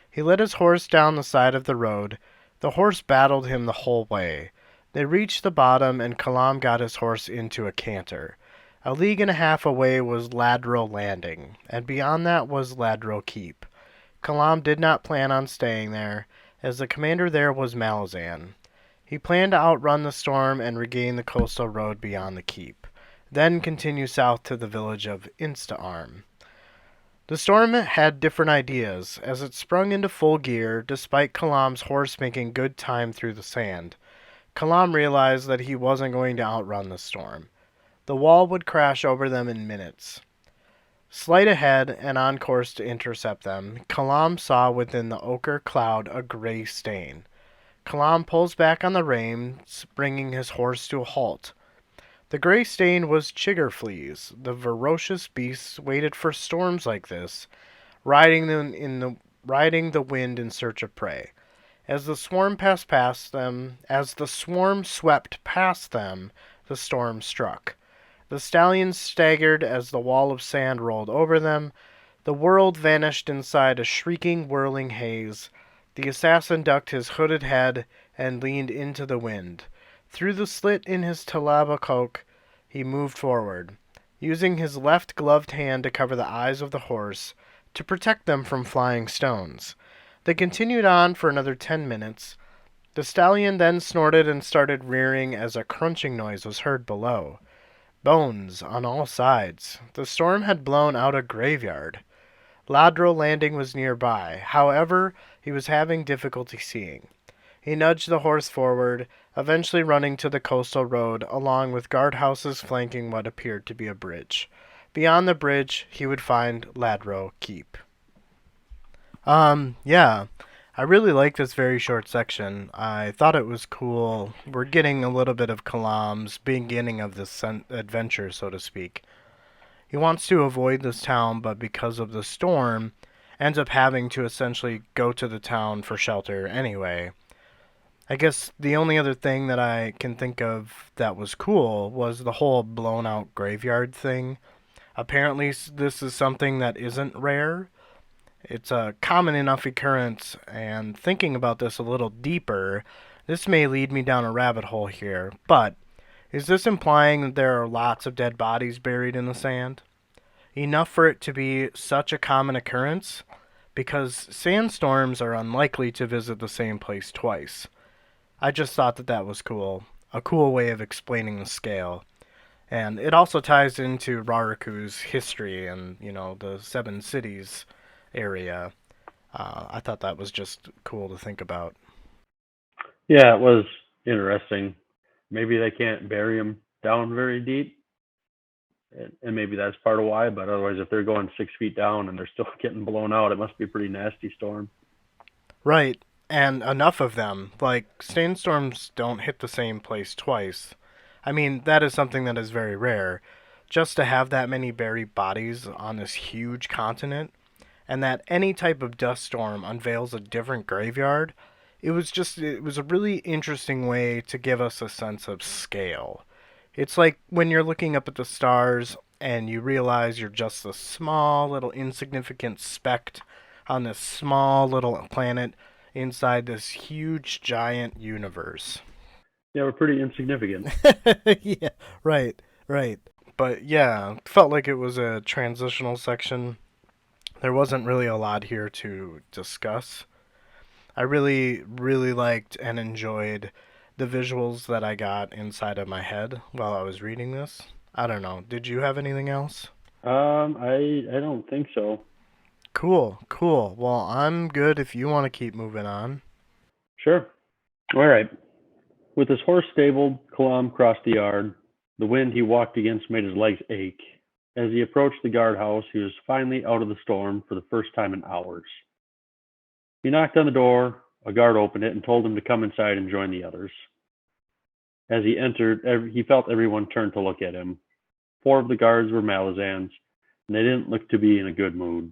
He led his horse down the side of the road. The horse battled him the whole way. They reached the bottom, and Kalam got his horse into a canter. A league and a half away was Ladro Landing, and beyond that was Ladro Keep. Kalam did not plan on staying there, as the commander there was Malazan. He planned to outrun the storm and regain the coastal road beyond the keep, then continue south to the village of Instaarm. The storm had different ideas, as it sprung into full gear, despite Kalam's horse making good time through the sand. Kalam realized that he wasn't going to outrun the storm. The wall would crash over them in minutes. Slight ahead and on course to intercept them, Kalam saw within the ochre cloud a gray stain. Kalam pulls back on the reins, bringing his horse to a halt. The gray stain was chigger fleas. The ferocious beasts waited for storms like this, riding them in the riding the wind in search of prey. As the swarm swept past them, the storm struck. The stallions staggered as the wall of sand rolled over them. The world vanished inside a shrieking, whirling haze. The assassin ducked his hooded head and leaned into the wind. Through the slit in his talaba cloak, he moved forward, using his left gloved hand to cover the eyes of the horse, to protect them from flying stones. They continued on for another 10 minutes. The stallion then snorted and started rearing as a crunching noise was heard below. Bones on all sides. The storm had blown out a graveyard. Ladro Landing was nearby. However, he was having difficulty seeing. He nudged the horse forward, eventually running to the coastal road, along with guardhouses flanking what appeared to be a bridge. Beyond the bridge, he would find Ladro Keep. Yeah. I really like this very short section. I thought it was cool. We're getting a little bit of Kalam's beginning of this adventure, so to speak. He wants to avoid this town, but because of the storm, ends up having to essentially go to the town for shelter anyway. I guess the only other thing that I can think of that was cool was the whole blown out graveyard thing. Apparently, this is something that isn't rare. It's a common enough occurrence, and thinking about this a little deeper, this may lead me down a rabbit hole here, but is this implying that there are lots of dead bodies buried in the sand? Enough for it to be such a common occurrence? Because sandstorms are unlikely to visit the same place twice. I just thought that that was cool. A cool way of explaining the scale. And it also ties into Raraku's history and, the Seven Cities area. I thought that was just cool to think about. Yeah, it was interesting. Maybe they can't bury him down very deep, and maybe that's part of why. But otherwise, if they're going 6 feet down and they're still getting blown out, it must be a pretty nasty storm. Right, and enough of them. Like, sandstorms don't hit the same place twice. I mean, that is something that is very rare. Just to have that many buried bodies on this huge continent, and that any type of dust storm unveils a different graveyard, it was a really interesting way to give us a sense of scale. It's like when you're looking up at the stars and you realize you're just a small little insignificant speck on this small little planet inside this huge giant universe. Yeah, we're pretty insignificant. Yeah, right, right. But yeah, felt like it was a transitional section. There wasn't really a lot here to discuss. I really, really liked and enjoyed the visuals that I got inside of my head while I was reading this. I don't know. Did you have anything else? I don't think so. Cool, cool. Well, I'm good if you want to keep moving on. Sure. All right. With his horse stabled, Kalam crossed the yard. The wind he walked against made his legs ache. As he approached the guardhouse, he was finally out of the storm for the first time in hours. He knocked on the door. A guard opened it and told him to come inside and join the others. As he entered, he felt everyone turn to look at him. 4 of the guards were Malazans, and they didn't look to be in a good mood.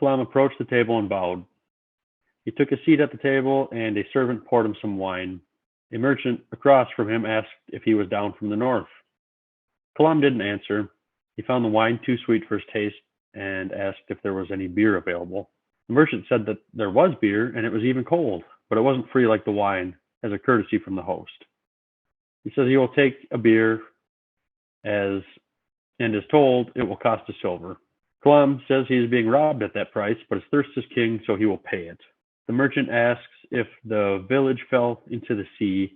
Kalam approached the table and bowed. He took a seat at the table, and a servant poured him some wine. A merchant across from him asked if he was down from the north. Kalam didn't answer. He found the wine too sweet for his taste and asked if there was any beer available. The merchant said that there was beer, and it was even cold, but it wasn't free like the wine, as a courtesy from the host. He says he will take a beer and is told it will cost a silver. Kalam says he is being robbed at that price, but his thirst is king, so he will pay it. The merchant asks if the village fell into the sea.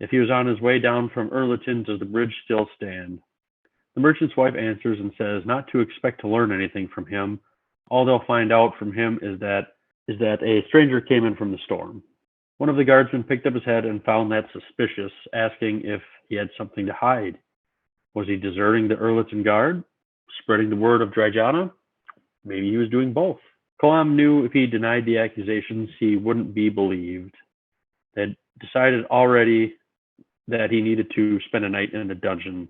If he was on his way down from Erliton, does the bridge still stand? The merchant's wife answers and says not to expect to learn anything from him. All they'll find out from him is that a stranger came in from the storm. One of the guardsmen picked up his head and found that suspicious, asking if he had something to hide. Was he deserting the Erliton guard? Spreading the word of Dryjana? Maybe he was doing both. Kalam knew if he denied the accusations, he wouldn't be believed. They had decided already that he needed to spend a night in a dungeon,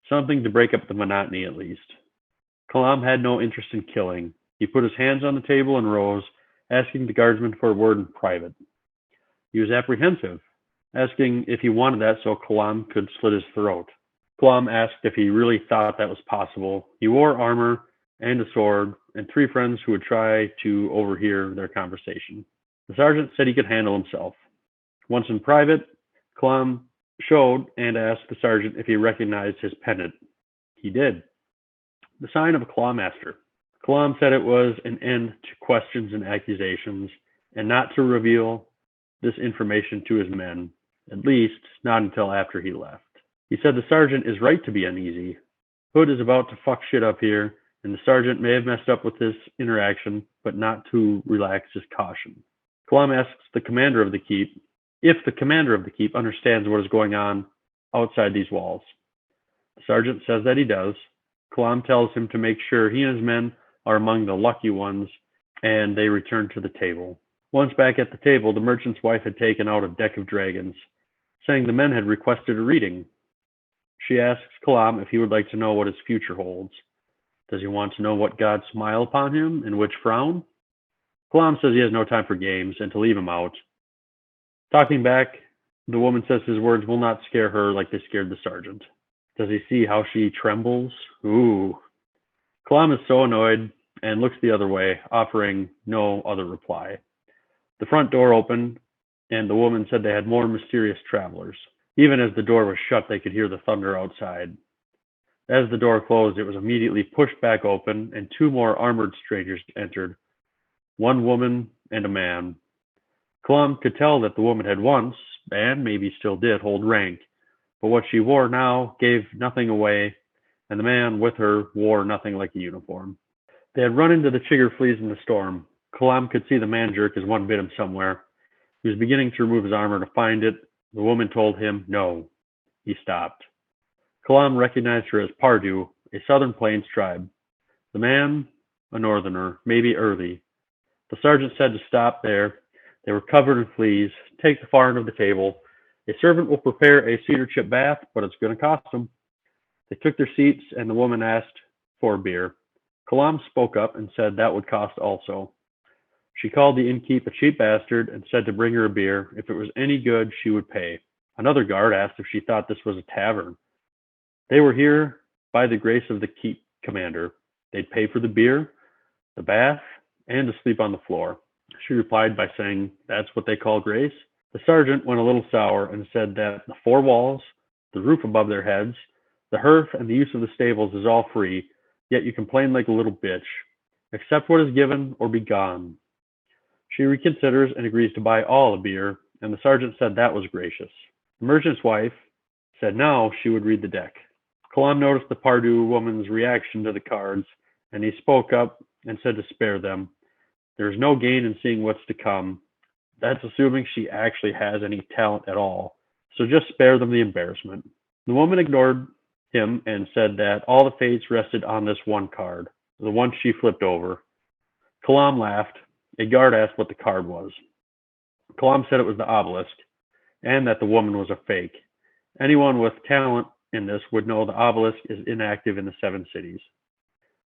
something to break up the monotony at least. Kalam had no interest in killing. He put his hands on the table and rose, asking the guardsman for a word in private. He was apprehensive, asking if he wanted that so Kalam could slit his throat. Kalam asked if he really thought that was possible. He wore armor and a sword, and three friends who would try to overhear their conversation. The sergeant said he could handle himself. Once in private, Kalam showed and asked the sergeant if he recognized his pendant. He did. The sign of a clawmaster. Kalam said it was an end to questions and accusations, and not to reveal this information to his men, at least not until after he left. He said the sergeant is right to be uneasy. Hood is about to fuck shit up here, and the sergeant may have messed up with this interaction, but not to relax his caution. Kalam asks the commander of the keep if the commander of the keep understands what is going on outside these walls. The sergeant says that he does. Kalam tells him to make sure he and his men are among the lucky ones, and they return to the table. Once back at the table, the merchant's wife had taken out a deck of dragons, saying the men had requested a reading. She asks Kalam if he would like to know what his future holds. Does he want to know what gods smile upon him and which frown? Kalam says he has no time for games and to leave him out. Talking back, the woman says his words will not scare her like they scared the sergeant. Does he see how she trembles? Ooh. Kalam is so annoyed and looks the other way, offering no other reply. The front door opened, and the woman said they had more mysterious travelers. Even as the door was shut, they could hear the thunder outside. As the door closed, it was immediately pushed back open, and two more armored strangers entered, one woman and a man. Kalam could tell that the woman had once, and maybe still did, hold rank, but what she wore now gave nothing away, and the man with her wore nothing like a uniform. They had run into the chigger fleas in the storm. Kalam could see the man jerk as one bit him somewhere. He was beginning to remove his armor to find it. The woman told him no. He stopped. Kalam recognized her as Pardu, a Southern Plains tribe. The man, a northerner, maybe early. The sergeant said to stop there. They were covered in fleas. Take the far end of the table. A servant will prepare a cedar chip bath, but it's going to cost them. They took their seats, and the woman asked for a beer. Kalam spoke up and said that would cost also. She called the innkeep a cheap bastard and said to bring her a beer. If it was any good, she would pay. Another guard asked if she thought this was a tavern. They were here by the grace of the keep commander. They'd pay for the beer, the bath, and to sleep on the floor. She replied by saying, that's what they call grace. The sergeant went a little sour and said that the four walls, the roof above their heads, the hearth, and the use of the stables is all free, yet you complain like a little bitch. Accept what is given or be gone. She reconsiders and agrees to buy all the beer, and the sergeant said that was gracious. The merchant's wife said now she would read the deck. Kalam noticed the Pardu woman's reaction to the cards, and he spoke up and said to spare them. There is no gain in seeing what's to come. That's assuming she actually has any talent at all, so just spare them the embarrassment. The woman ignored him and said that all the fates rested on this one card, the one she flipped over. Kalam laughed. A guard asked what the card was. Kalam said it was the obelisk, and that the woman was a fake. Anyone with talent in this would know the obelisk is inactive in the 7 cities.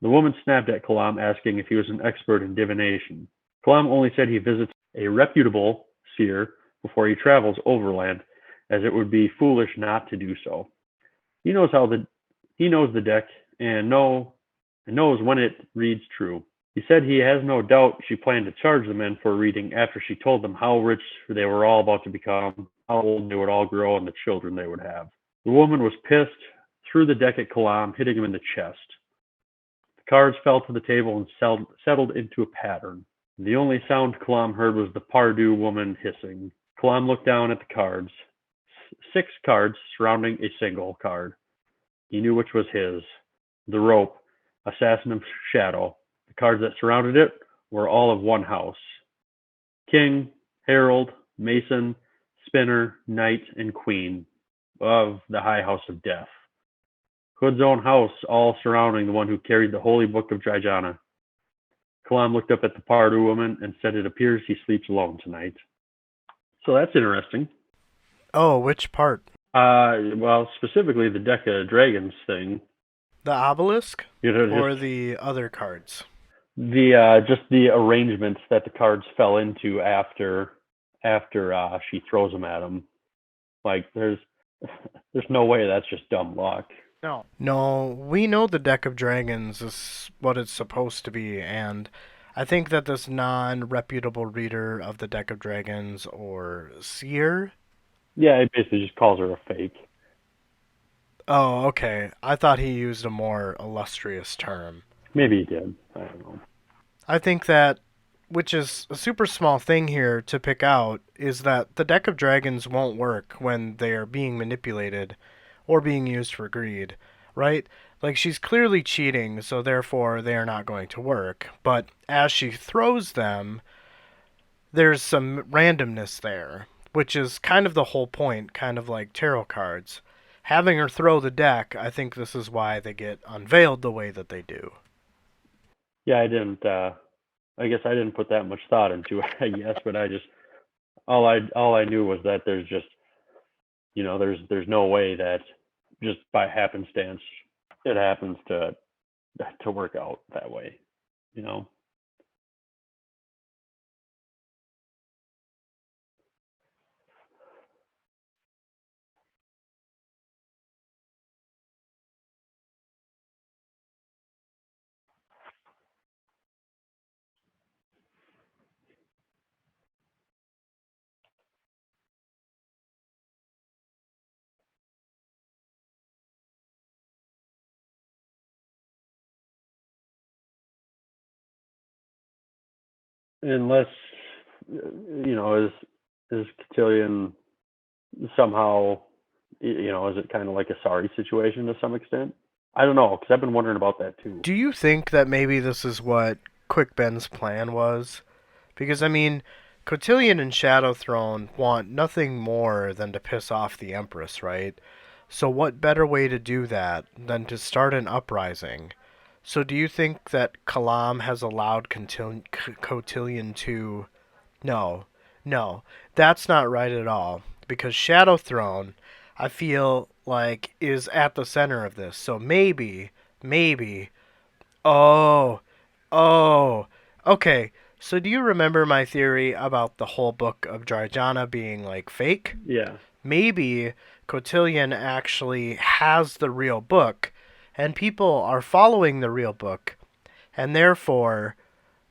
The woman snapped at Kalam, asking if he was an expert in divination. Kalam only said he visits a reputable seer before he travels overland, as it would be foolish not to do so. He knows the deck and knows when it reads true. He said he has no doubt she planned to charge the men for a reading after she told them how rich they were all about to become, how old they would all grow, and the children they would have. The woman was pissed, threw the deck at Kalam, hitting him in the chest. The cards fell to the table and settled into a pattern. The only sound Kalam heard was the Pardu woman hissing. Kalam looked down at the cards. 6 cards surrounding a single card. He knew which was his. The rope, assassin of shadow. The cards that surrounded it were all of one house. King, Herald, Mason, Spinner, Knight, and Queen of the High House of Death. Hood's own house, all surrounding the one who carried the holy book of Drijana. Kalam looked up at the Pardu woman and said it appears he sleeps alone tonight. So that's interesting. Oh, which part? Well, specifically the deck of dragons thing. The obelisk? You know, Or the other cards? The just the arrangements that the cards fell into after she throws them at him. Like there's no way that's just dumb luck. No. No, we know the deck of dragons is what it's supposed to be, and I think that this non-reputable reader of the deck of dragons, or seer. Yeah, it basically just calls her a fake. Oh, okay. I thought he used a more illustrious term. Maybe he did. I don't know. I think that, which is a super small thing here to pick out, is that the deck of dragons won't work when they are being manipulated or being used for greed, right? Like, she's clearly cheating, so therefore they are not going to work. But as she throws them, there's some randomness there, which is kind of the whole point, kind of like tarot cards. Having her throw the deck, I think this is why they get unveiled the way that they do. Yeah, I didn't. I guess I didn't put that much thought into it. I guess, but I just all I knew was that there's just there's no way that just by happenstance it happens to work out that way. You know. Unless is Cotillion somehow is it kind of like a sorry situation to some extent? I don't know because I've been wondering about that too. Do you think that maybe this is what Quick Ben's plan was? Because, I mean, Cotillion and Shadow Throne want nothing more than to piss off the Empress, right? So, what better way to do that than to start an uprising? So, do you think that Kalam has allowed Cotillion to. No, no, that's not right at all. Because Shadow Throne, I feel like, is at the center of this. So, maybe. Oh, oh, okay. So do you remember my theory about the whole book of Dryjana being like fake? Yeah. Maybe Cotillion actually has the real book, and people are following the real book, and therefore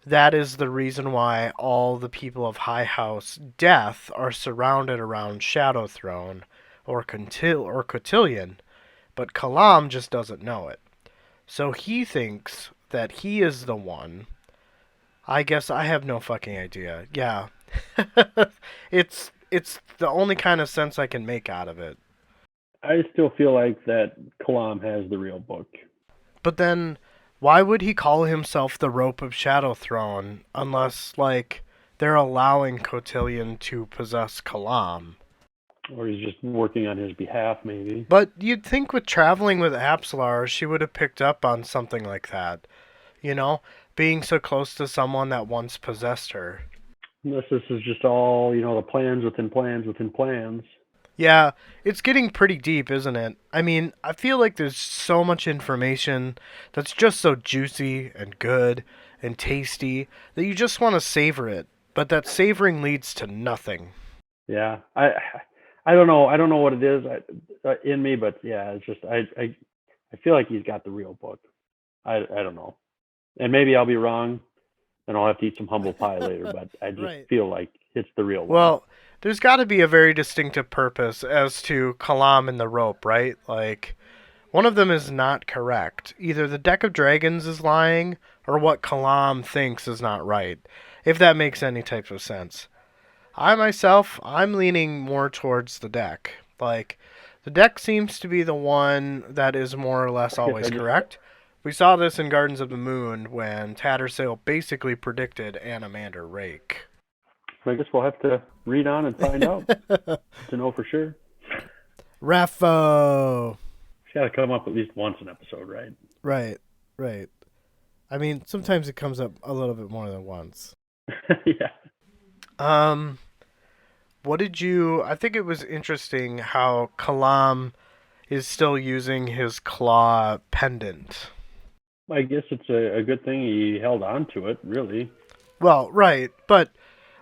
that is the reason why all the people of High House Death are surrounded around Shadow Throne or Cotillion, but Kalam just doesn't know it. So he thinks that he is the one. I guess I have no fucking idea. Yeah. it's the only kind of sense I can make out of it. I still feel like that Kalam has the real book. But then why would he call himself the Rope of Shadow Throne unless like they're allowing Cotillion to possess Kalam? Or he's just working on his behalf, maybe. But you'd think with traveling with Apsalar, she would have picked up on something like that. You know, being so close to someone that once possessed her. Unless this is just all, the plans within plans within plans. Yeah, it's getting pretty deep, isn't it? I mean, I feel like there's so much information that's just so juicy and good and tasty that you just want to savor it, but that savoring leads to nothing. Yeah, I don't know. I don't know what it is in me, but yeah, it's just I feel like he's got the real book. I don't know, and maybe I'll be wrong, and I'll have to eat some humble pie later. But I just Right. feel like it's the real one. Well, there's got to be a very distinctive purpose as to Kalam and the rope, right? Like, one of them is not correct. Either the deck of dragons is lying, or what Kalam thinks is not right, if that makes any type of sense. I myself, I'm leaning more towards the deck. Like, the deck seems to be the one that is more or less always correct. We saw this in Gardens of the Moon when Tattersail basically predicted Anamander Rake. I guess we'll have to read on and find out to know for sure. Raffo! It's got to come up at least once an episode, right? Right. I mean, sometimes it comes up a little bit more than once. Yeah. What did you... I think it was interesting how Kalam is still using his claw pendant. I guess it's a good thing he held on to it, really. Well, right, but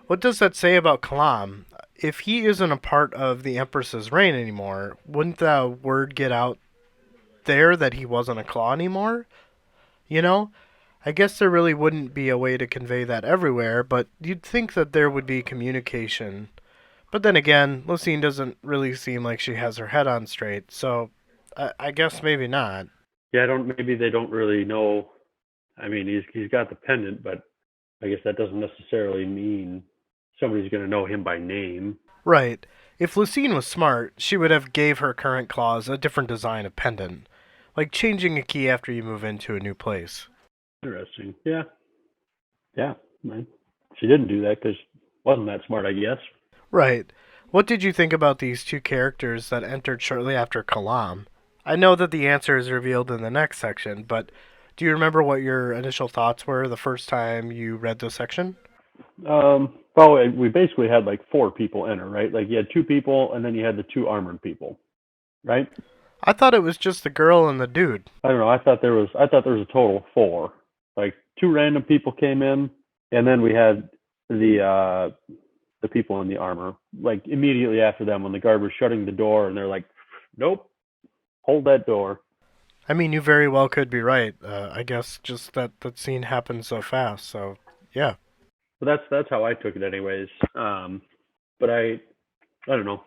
what does that say about Kalam? If he isn't a part of the Empress's reign anymore, wouldn't the word get out there that he wasn't a claw anymore? You know? I guess there really wouldn't be a way to convey that everywhere, but you'd think that there would be communication. But then again, Lucine doesn't really seem like she has her head on straight, so I guess maybe not. Yeah, I don't. Maybe they don't really know. I mean, he's got the pendant, but I guess that doesn't necessarily mean somebody's going to know him by name. Right. If Lucine was smart, she would have gave her current claws a different design of pendant, like changing a key after you move into a new place. Interesting. Yeah. Yeah. Man. She didn't do that because wasn't that smart, I guess. Right. What did you think about these two characters that entered shortly after Kalam? I know that the answer is revealed in the next section, but do you remember what your initial thoughts were the first time you read this section? Well, we basically had like 4 people enter, right? Like you had 2 people, and then you had the 2 armored people, right? I thought it was just the girl and the dude. I don't know. I thought there was a total of 4. Like 2 random people came in, and then we had the people in the armor. Like immediately after them, when the guard was shutting the door, and they're like, "Nope, hold that door." I mean, you very well could be right. I guess just that scene happened so fast, so yeah. But that's how I took it, anyways. But I don't know.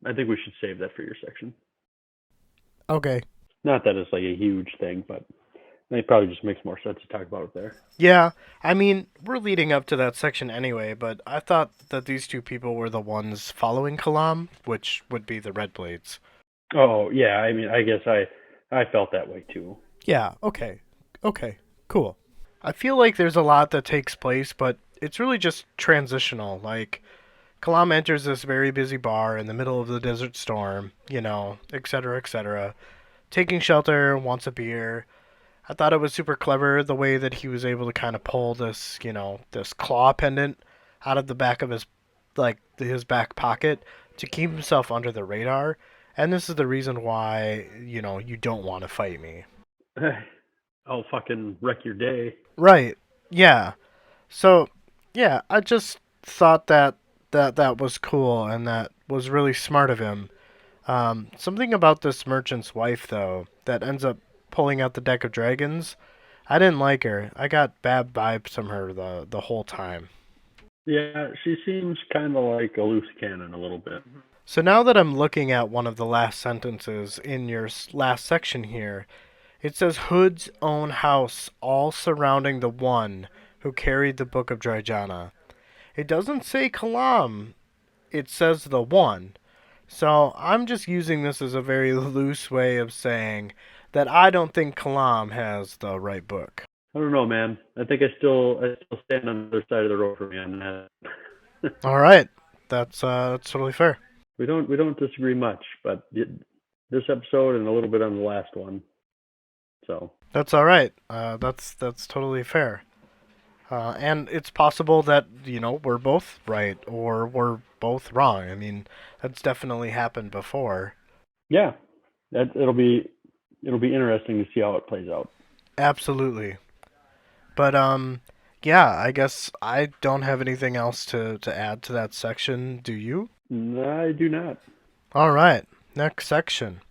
I think we should save that for your section. Okay. Not that it's like a huge thing, but it probably just makes more sense to talk about it there. Yeah, I mean, we're leading up to that section anyway, but I thought that these two people were the ones following Kalam, which would be the Red Blades. Oh yeah, I mean, I guess I felt that way too. Yeah, okay. Okay, cool. I feel like there's a lot that takes place, but it's really just transitional. Like, Kalam enters this very busy bar in the middle of the desert storm, etc., etc. Taking shelter, wants a beer. I thought it was super clever the way that he was able to kind of pull this, this claw pendant out of the back of his back pocket to keep himself under the radar. And this is the reason why, you don't want to fight me. I'll fucking wreck your day. Right. Yeah. So, yeah, I just thought that was cool and that was really smart of him. Something about this merchant's wife, though, that ends up pulling out the deck of dragons. I didn't like her. I got bad vibes from her the whole time. Yeah, she seems kind of like a loose cannon a little bit. So now that I'm looking at one of the last sentences in your last section here, it says Hood's own house all surrounding the one who carried the Book of Dryjana. It doesn't say Kalam, it says the one. So I'm just using this as a very loose way of saying that I don't think Kalam has the right book. I don't know, man. I think I still stand on the other side of the road from you on that. All right, that's totally fair. We don't disagree much, but this episode and a little bit on the last one. So that's all right. That's totally fair. And it's possible that we're both right or we're both wrong. I mean, that's definitely happened before. Yeah, it'll be interesting to see how it plays out. Absolutely. But yeah, I guess I don't have anything else to add to that section. Do you? I do not. All right, next section.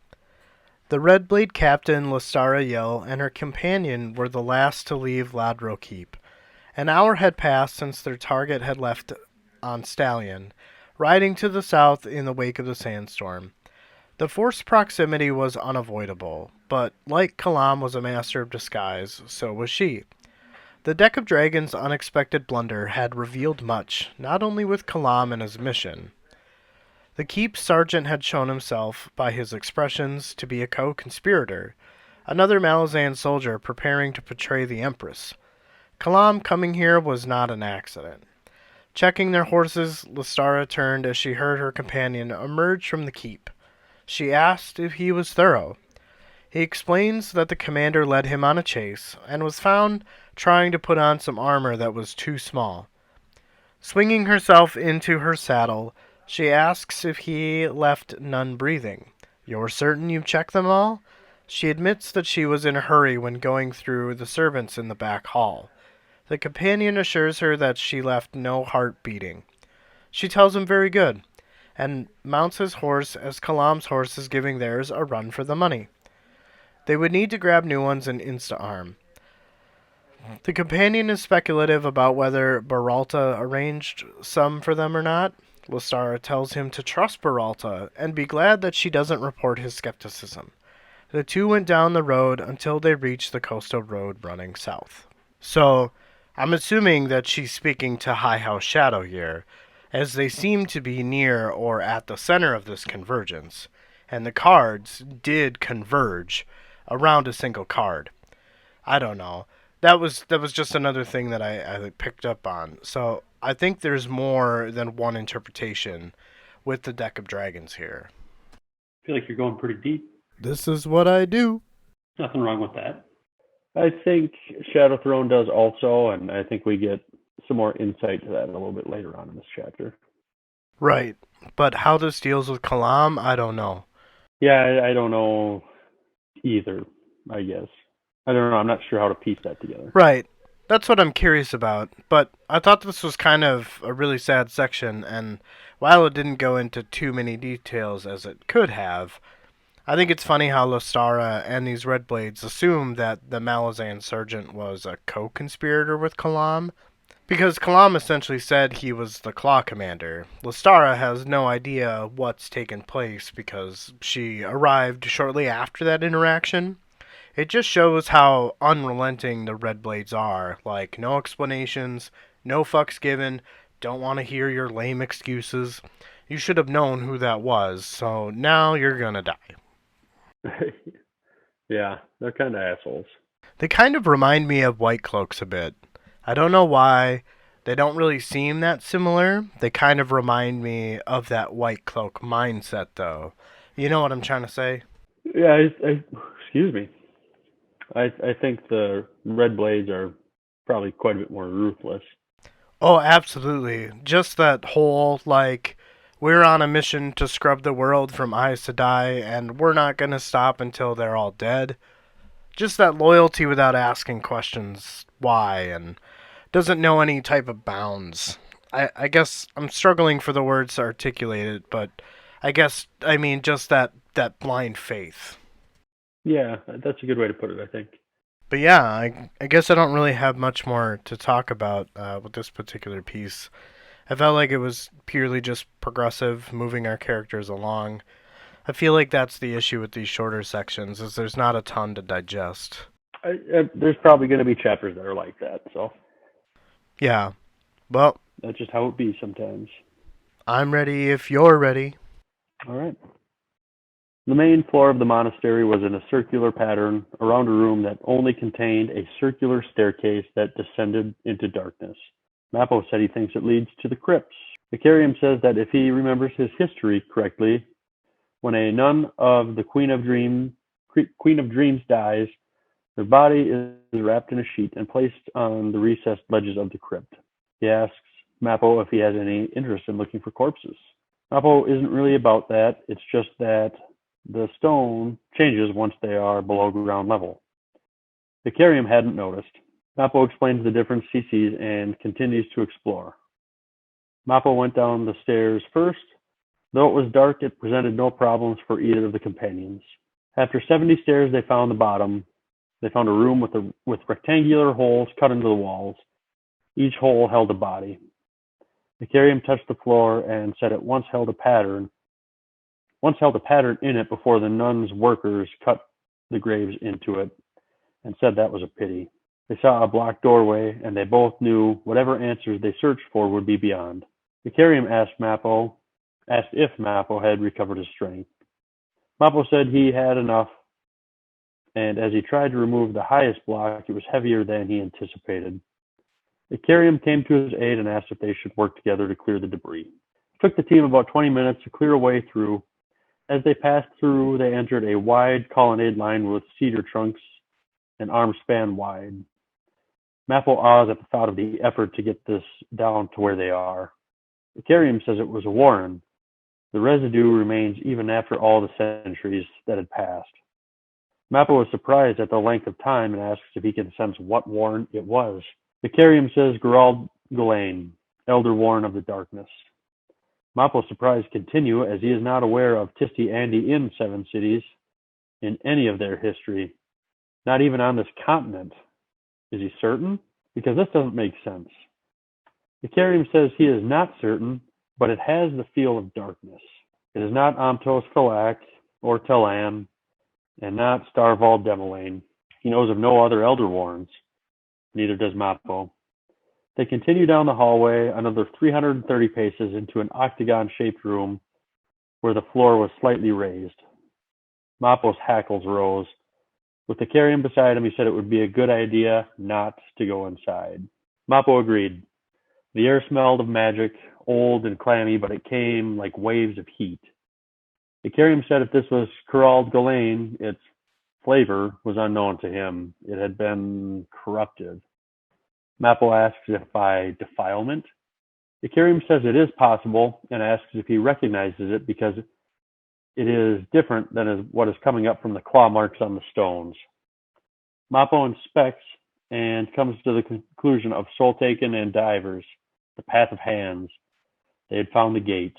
The Red Blade captain, Lestara Yell, and her companion were the last to leave Ladro Keep. An hour had passed since their target had left on Stallion, riding to the south in the wake of the sandstorm. The forced proximity was unavoidable, but like Kalam was a master of disguise, so was she. The Deck of Dragons' unexpected blunder had revealed much, not only with Kalam and his mission. The Keep's sergeant had shown himself, by his expressions, to be a co-conspirator, another Malazan soldier preparing to betray the Empress. Kalam coming here was not an accident. Checking their horses, Lestara turned as she heard her companion emerge from the Keep. She asked if he was thorough. He explains that the commander led him on a chase, and was found trying to put on some armor that was too small. Swinging herself into her saddle, she asks if he left none breathing. "You're certain you've checked them all?" She admits that she was in a hurry when going through the servants in the back hall. The companion assures her that she left no heart beating. She tells him very good, and mounts his horse as Kalam's horse is giving theirs a run for the money. They would need to grab new ones and insta-arm. The companion is speculative about whether Baralta arranged some for them or not. Lestara tells him to trust Baralta and be glad that she doesn't report his skepticism. The two went down the road until they reached the coastal road running south. So, I'm assuming that she's speaking to High House Shadow here, as they seem to be near or at the center of this convergence, and the cards did converge around a single card. I don't know. That was just another thing that I picked up on. So I think there's more than one interpretation with the deck of dragons here. I feel like you're going pretty deep. This is what I do. Nothing wrong with that. I think Shadow Throne does also, and I think we get some more insight to that a little bit later on in this chapter. Right. But how this deals with Kalam, I don't know. Yeah, I don't know either, I guess. I don't know. I'm not sure how to piece that together. Right. That's what I'm curious about. But I thought this was kind of a really sad section, and while it didn't go into too many details as it could have, I think it's funny how Lestara and these Red Blades assume that the Malazan sergeant was a co-conspirator with Kalam, because Kalam essentially said he was the Claw commander. Lestara has no idea what's taken place because she arrived shortly after that interaction. It just shows how unrelenting the Red Blades are. Like, no explanations, no fucks given, don't want to hear your lame excuses. You should have known who that was, so now you're gonna die. Yeah, they're kind of assholes. They kind of remind me of White Cloaks a bit. I don't know why. They don't really seem that similar. They kind of remind me of that White Cloak mindset, though. You know what I'm trying to say? Yeah, excuse me. I think the Red Blades are probably quite a bit more ruthless. Oh, absolutely. Just that whole, like, we're on a mission to scrub the world from Aes Sedai, and we're not going to stop until they're all dead. Just that loyalty without asking questions why, and doesn't know any type of bounds. I guess I'm struggling for the words to articulate it, but I mean just that blind faith. Yeah, that's a good way to put it, I think. But yeah, I guess I don't really have much more to talk about with this particular piece. I felt like it was purely just progressive, moving our characters along. I feel like that's the issue with these shorter sections, is there's not a ton to digest. There's probably going to be chapters that are like that, so. Yeah, well, that's just how it be sometimes. I'm ready if you're ready. All right. The main floor of the monastery was in a circular pattern around a room that only contained a circular staircase that descended into darkness. Mappo said he thinks it leads to the crypts. Vicarium says that if he remembers his history correctly, when a nun of the Queen of Dreams dies, their body is wrapped in a sheet and placed on the recessed ledges of the crypt. He asks Mappo if he has any interest in looking for corpses. Mappo isn't really about that. It's just that the stone changes once they are below ground level. Vicarium hadn't noticed. Mappo explains the difference he sees and continues to explore. Mappo went down the stairs first. Though it was dark, it presented no problems for either of the companions. After 70 stairs, they found the bottom. They found a room with rectangular holes cut into the walls. Each hole held a body. Vicarium touched the floor and said it once held a pattern in it before the nuns' workers cut the graves into it, and said that was a pity. They saw a blocked doorway, and they both knew whatever answers they searched for would be beyond. Vicarium asked if Mappo had recovered his strength. Mappo said he had enough, and as he tried to remove the highest block, it was heavier than he anticipated. Vicarium came to his aid and asked if they should work together to clear the debris. It took the team about 20 minutes to clear a way through. As they passed through, they entered a wide colonnade lined with cedar trunks, an arm span wide. Mappo awes at the thought of the effort to get this down to where they are. Vicarium says it was a warren. The residue remains even after all the centuries that had passed. Mappo is surprised at the length of time and asks if he can sense what warn it was. Icarium says Gerald Gulain, Elder Warren of the Darkness. Mappo's surprise continue as he is not aware of Tisti Andi in Seven Cities in any of their history, not even on this continent. Is he certain? Because this doesn't make sense. Icarium says he is not certain, but it has the feel of darkness. It is not Amtos Thalak or Telan, and not Starval Demolain. He knows of no other Elder Warrens. Neither does Mappo. They continue down the hallway another 330 paces into an octagon-shaped room where the floor was slightly raised. Mappo's hackles rose. With Icarium beside him, he said it would be a good idea not to go inside. Mappo agreed. The air smelled of magic, old and clammy, but it came like waves of heat. Icarium said if this was Gerald Gulain, its flavor was unknown to him. It had been corrupted. Mappo asks if by defilement. Icarium says it is possible and asks if he recognizes it because it is different than what is coming up from the claw marks on the stones. Mappo inspects and comes to the conclusion of Soul Taken and Divers, the Path of Hands. They had found the gate.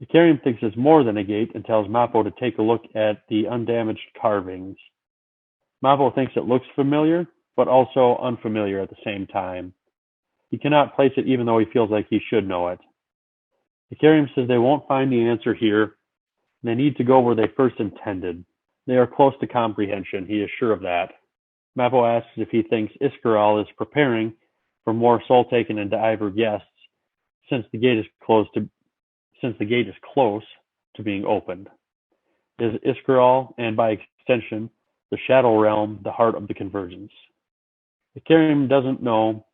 Icarium thinks it's more than a gate and tells Mappo to take a look at the undamaged carvings. Mappo thinks it looks familiar, but also unfamiliar at the same time. He cannot place it even though he feels like he should know it. Icarium says they won't find the answer here. They need to go where they first intended. They are close to comprehension, he is sure of that. Mappo asks if he thinks Iscaral is preparing for more soul-taken and diver guests since the gate is close to being opened. Is Iscaral, and by extension, the Shadow Realm, the heart of the convergence? Icarium doesn't know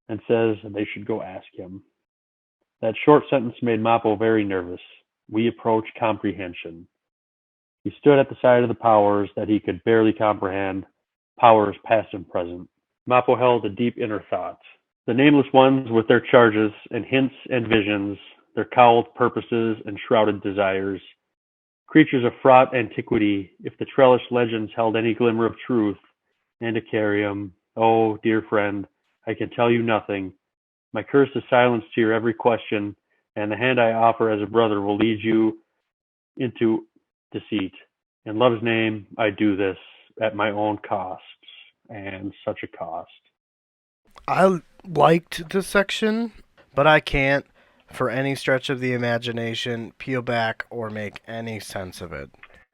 and says they should go ask him. That short sentence made Mappo very nervous. We approach comprehension. He stood at the side of the powers that he could barely comprehend, powers past and present. Mappo held a deep inner thought. The nameless ones with their charges and hints and visions, their cowled purposes and shrouded desires. Creatures of fraught antiquity, if the trellis legends held any glimmer of truth. And Icarium, oh, dear friend, I can tell you nothing. My curse is silence to your every question, and the hand I offer as a brother will lead you into deceit. In love's name, I do this at my own costs, and such a cost. I liked this section, but I can't, for any stretch of the imagination, peel back or make any sense of it.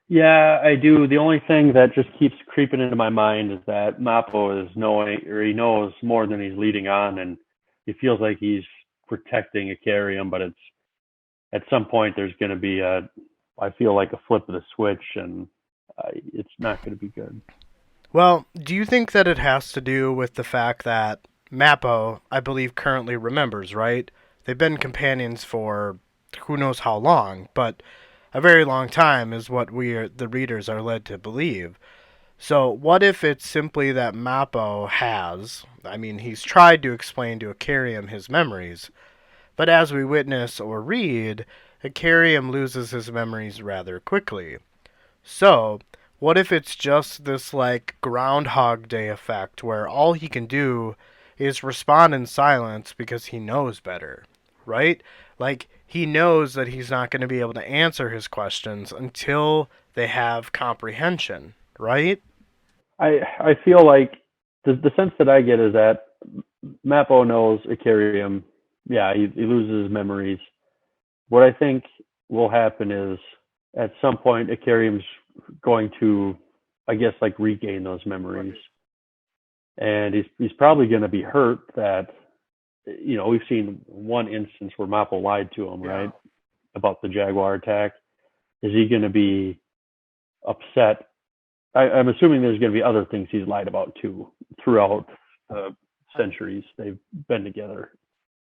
Yeah, I do. The only thing that just keeps creeping into my mind is that Mappo is knowing, or he knows more than he's leading on, and he feels like he's protecting Icarium, but it's at some point there's going to be I feel like a flip of the switch, and it's not going to be good. Well, do you think that it has to do with the fact that Mappo, I believe, currently remembers, right? They've been companions for who knows how long, but a very long time is what the readers, are led to believe. So what if it's simply that Mappo he's tried to explain to Icarium his memories, but as we witness or read, Icarium loses his memories rather quickly. So, what if it's just this like Groundhog Day effect where all he can do is respond in silence because he knows better, right? Like, he knows that he's not going to be able to answer his questions until they have comprehension, right? I feel like the sense that I get is that Mappo knows Icarium. Yeah, he loses his memories. What I think will happen is at some point Icarium's going to, I guess, like regain those memories, and he's probably going to be hurt that we've seen one instance where Mappo lied to him, right, about the Jaguar attack. Is he going to be upset? I'm assuming there's going to be other things he's lied about too throughout centuries they've been together,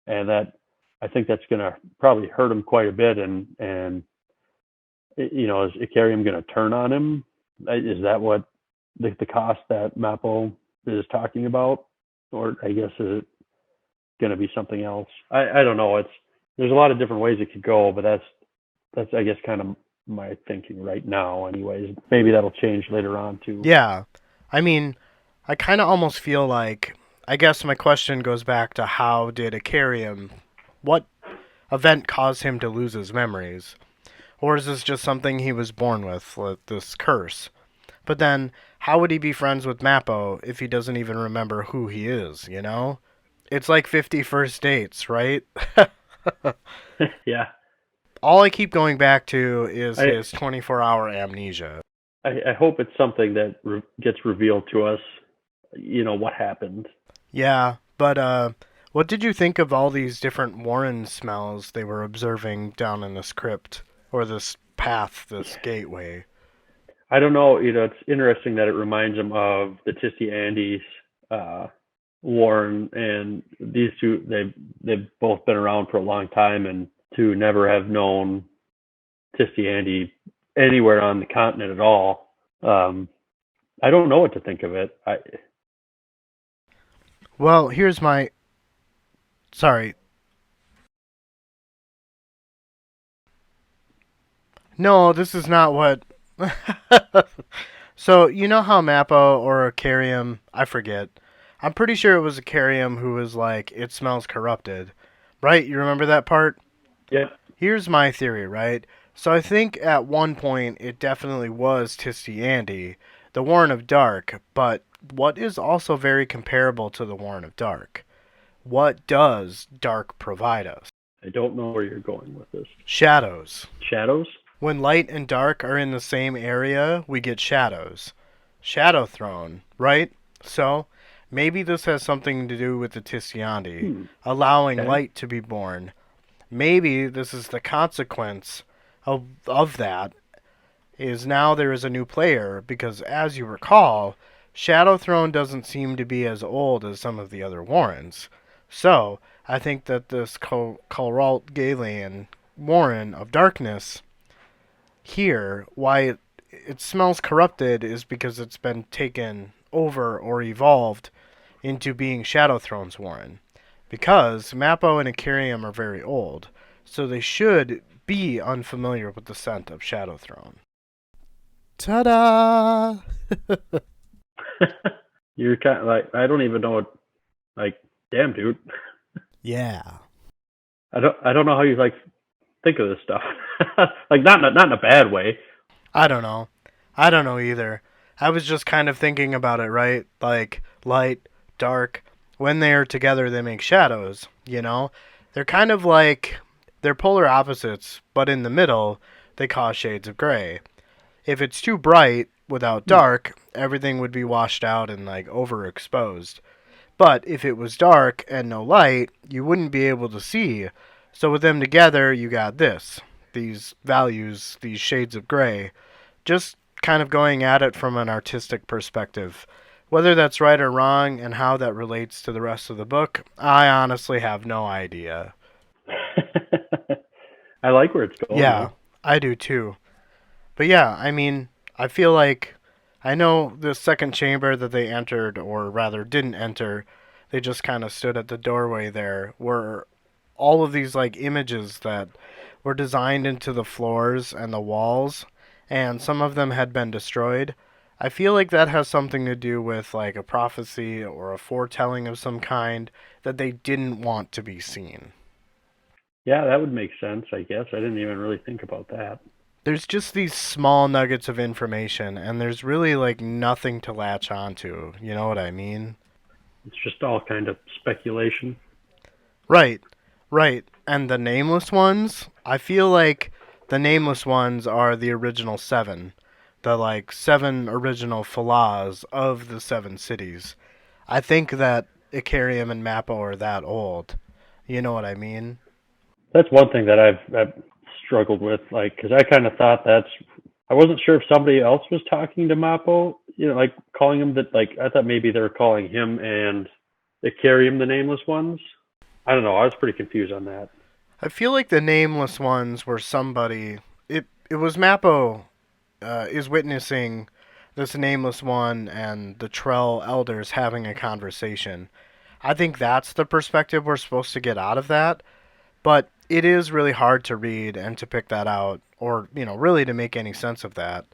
and that I think that's going to probably hurt him quite a bit. And is Icarium going to turn on him? Is that what the cost that Mappo is talking about, or I guess is it going to be something else? I don't know. There's a lot of different ways it could go, but that's I guess kind of my thinking right now, anyways. Maybe that'll change later on too. Yeah. I mean, I kind of almost feel like, I guess my question goes back to how did Icarium, what event caused him to lose his memories? Or is this just something he was born with, like this curse? But then, how would he be friends with Mappo if he doesn't even remember who he is, you know? It's like 50 First Dates, right? Yeah. All I keep going back to is I- his 24-hour amnesia. I hope it's something that gets revealed to us, what happened. Yeah, but what did you think of all these different Warren smells they were observing down in this crypt, or this path, this gateway? I don't know, it's interesting that it reminds them of the Tisty Andes, Warren, and these two, they've both been around for a long time, and to never have known Tisty Andy anywhere on the continent at all. I don't know what to think of it. Well, here's my... Sorry. No, this is not what... So, you know how Mappo or Icarium... I forget. I'm pretty sure it was Icarium who was like, it smells corrupted. Right? You remember that part? Yeah. Here's my theory, right? So I think at one point it definitely was Tisty Andy, the Warren of Dark, but what is also very comparable to the Warren of Dark? What does Dark provide us? I don't know where you're going with this. Shadows. Shadows? When light and dark are in the same area, we get shadows. Shadow Throne, right? So, maybe this has something to do with the Tistiandi, allowing Okay. light to be born. Maybe this is the consequence of that, is now there is a new player, because as you recall, Shadow Throne doesn't seem to be as old as some of the other Warrens. So, I think that this Kulralt Galen Warren of Darkness here, why it smells corrupted is because it's been taken over or evolved into being Shadow Throne's Warren. Because Mappo and Icarium are very old, so they should be unfamiliar with the scent of Shadow Throne. Ta-da! You're kind of like, I don't even know what, like, damn, dude. Yeah. I don't know how you think of this stuff. Like not in a bad way. I don't know. I don't know either. I was just kind of thinking about it, right? Like, light, dark. When they are together, they make shadows, you know? They're kind of like, they're polar opposites, but in the middle, they cause shades of gray. If it's too bright, without dark, everything would be washed out and, like, overexposed. But if it was dark and no light, you wouldn't be able to see. So with them together, you got this. These values, these shades of gray. Just kind of going at it from an artistic perspective. Whether that's right or wrong and how that relates to the rest of the book, I honestly have no idea. I like where it's going. Yeah, though. I do too. But yeah, I mean, I feel like I know the second chamber that they entered, or rather didn't enter, they just kind of stood at the doorway there, were all of these like images that were designed into the floors and the walls, and some of them had been destroyed. I feel like that has something to do with like a prophecy or a foretelling of some kind that they didn't want to be seen. Yeah, that would make sense, I guess. I didn't even really think about that. There's just these small nuggets of information, and there's really like nothing to latch onto. You know what I mean? It's just all kind of speculation. Right, right. And the nameless ones, I feel like the nameless ones are the original seven. The like seven original Falahs of the seven cities. I think that Icarium and Mappo are that old. You know what I mean? That's one thing that I've struggled with, like, because I kind of thought I wasn't sure if somebody else was talking to Mappo, like calling him that, like, I thought maybe they were calling him and Icarium the nameless ones. I don't know. I was pretty confused on that. I feel like the nameless ones were somebody. It was Mappo is witnessing this nameless one and the Trell elders having a conversation. I think that's the perspective we're supposed to get out of that, but it is really hard to read and to pick that out or, really to make any sense of that.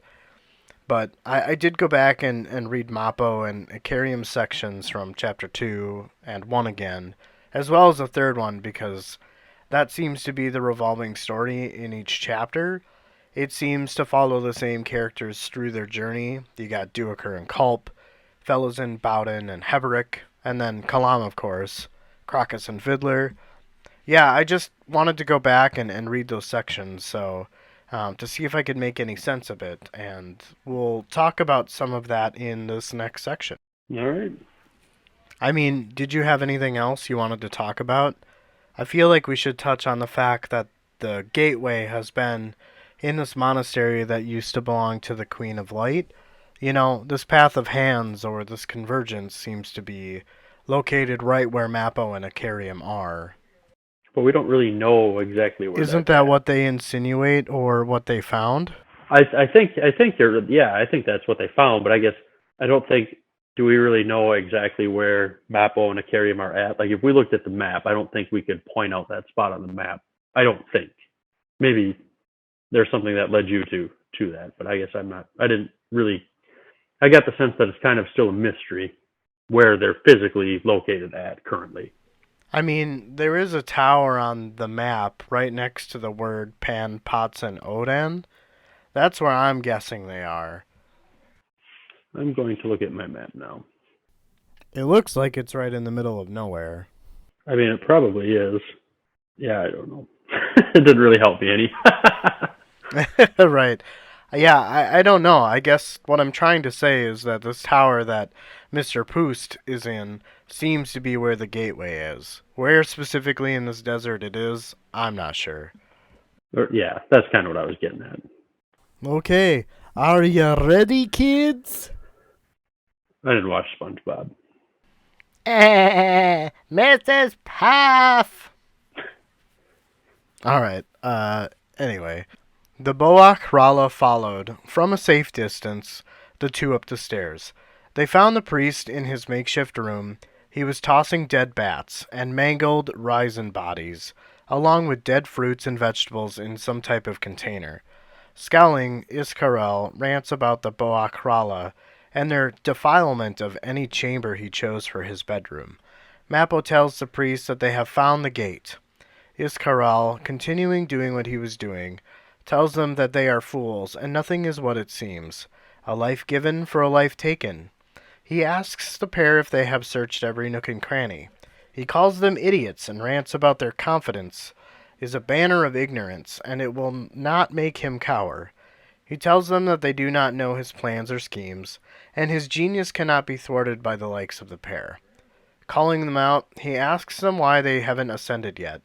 But I did go back and read Mappo and Ikariam's sections from Chapter 2 and 1 again, as well as the third one, because that seems to be the revolving story in each chapter. It seems to follow the same characters through their journey. You got Duaker and Culp, Felazin, Bowden, and Heberick, and then Kalam, of course, Crocus and Fiddler. Yeah, I just wanted to go back and read those sections, so to see if I could make any sense of it, and we'll talk about some of that in this next section. All right. I mean, did you have anything else you wanted to talk about? I feel like we should touch on the fact that the gateway has been in this monastery that used to belong to the Queen of Light. This path of hands, or this convergence, seems to be located right where Mappo and Ikariam are. But we don't really know exactly where. Isn't that what they insinuate, or what they found? I think I think that's what they found, but I guess I don't think, do we really know exactly where Mappo and Ikariam are at? Like, if we looked at the map, I don't think we could point out that spot on the map. I don't think. Maybe there's something that led you to that, but I guess I didn't really, I got the sense that it's kind of still a mystery where they're physically located at currently. I mean, there is a tower on the map right next to the word Pan, Pots, and Oden. That's where I'm guessing they are. I'm going to look at my map now. It looks like it's right in the middle of nowhere. I mean, it probably is. Yeah, I don't know. It didn't really help me any. Right. Yeah, I don't know. I guess what I'm trying to say is that this tower that Mr. Poost is in seems to be where the gateway is. Where specifically in this desert it is, I'm not sure. Yeah, that's kind of what I was getting at. Okay, are you ready, kids? I didn't watch SpongeBob. Mrs. Puff! Alright, anyway. The Boak Rala followed, from a safe distance, the two up the stairs. They found the priest in his makeshift room. He was tossing dead bats and mangled raisin bodies, along with dead fruits and vegetables in some type of container. Scowling, Iskarel rants about the Boak Rala and their defilement of any chamber he chose for his bedroom. Mappo tells the priest that they have found the gate. Iskarel, continuing doing what he was doing, tells them that they are fools and nothing is what it seems. A life given for a life taken. He asks the pair if they have searched every nook and cranny. He calls them idiots and rants about their confidence is a banner of ignorance, and it will not make him cower. He tells them that they do not know his plans or schemes, and his genius cannot be thwarted by the likes of the pair. Calling them out, he asks them why they haven't ascended yet,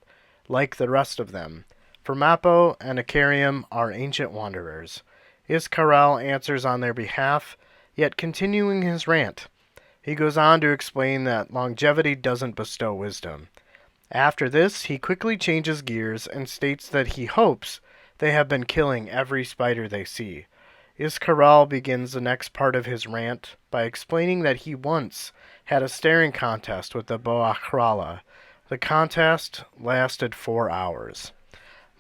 like the rest of them, for Mappo and Ikariam are ancient wanderers. Iskarel answers on their behalf, yet continuing his rant. He goes on to explain that longevity doesn't bestow wisdom. After this, he quickly changes gears and states that he hopes they have been killing every spider they see. Iskarel begins the next part of his rant by explaining that he once had a staring contest with the Boak Rala. The contest lasted 4 hours.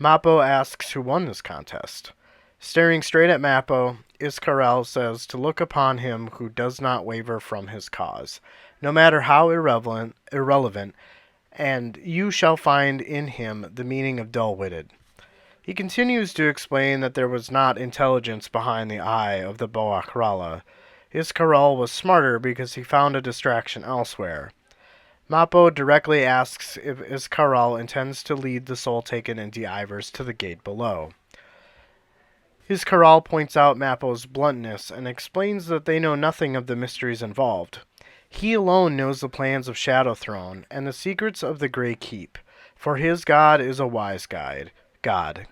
Mappo asks who won this contest. Staring straight at Mappo, Iskarel says to look upon him who does not waver from his cause, no matter how irrelevant, and you shall find in him the meaning of dull-witted. He continues to explain that there was not intelligence behind the eye of the Boak Rala. Iskarel was smarter because he found a distraction elsewhere. Mappo directly asks if Iskarel intends to lead the soul-taken Ivers to the gate below. Iskarel points out Mappo's bluntness and explains that they know nothing of the mysteries involved. He alone knows the plans of Shadow Throne and the secrets of the Grey Keep, for his god is a wise god,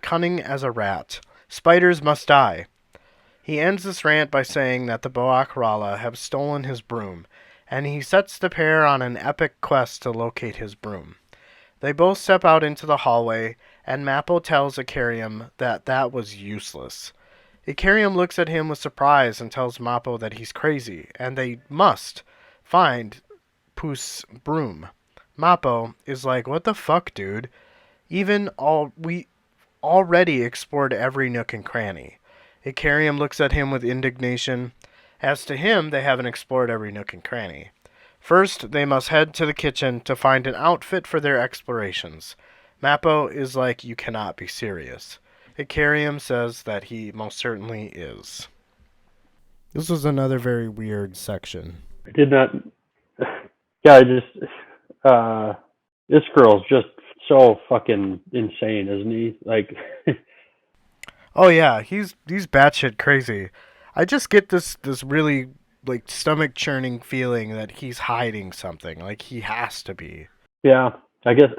cunning as a rat. Spiders must die. He ends this rant by saying that the Boak Rala have stolen his broom, and he sets the pair on an epic quest to locate his broom. They both step out into the hallway, and Mappo tells Ikariam that was useless. Ikariam looks at him with surprise and tells Mappo that he's crazy, and they must find Poost's broom. Mappo is like, what the fuck, dude? Even already explored every nook and cranny. Icarium looks at him with indignation. As to him, they haven't explored every nook and cranny. First, they must head to the kitchen to find an outfit for their explorations. Mappo is like, you cannot be serious. Icarium says that he most certainly is. This was another very weird section. I did not. Yeah, this girl's just so fucking insane, isn't he? Like, Oh yeah, he's batshit crazy. I just get this really like stomach churning feeling that he's hiding something. Like he has to be. yeah, I guess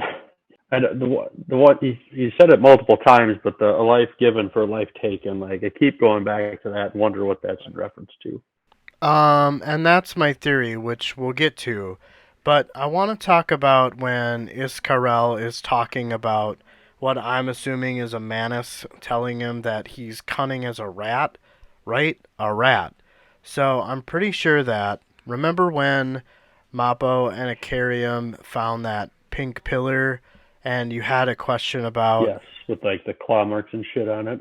the what he said it multiple times, but the a life given for a life taken. Like, I keep going back to that and wonder what that's in reference to. And that's my theory, which we'll get to. But I want to talk about when Iskarel is talking about what I'm assuming is a Manus telling him that he's cunning as a rat, right? A rat. So I'm pretty sure that. Remember when Mappo and Icarium found that pink pillar, and you had a question about. Yes, with like the claw marks and shit on it.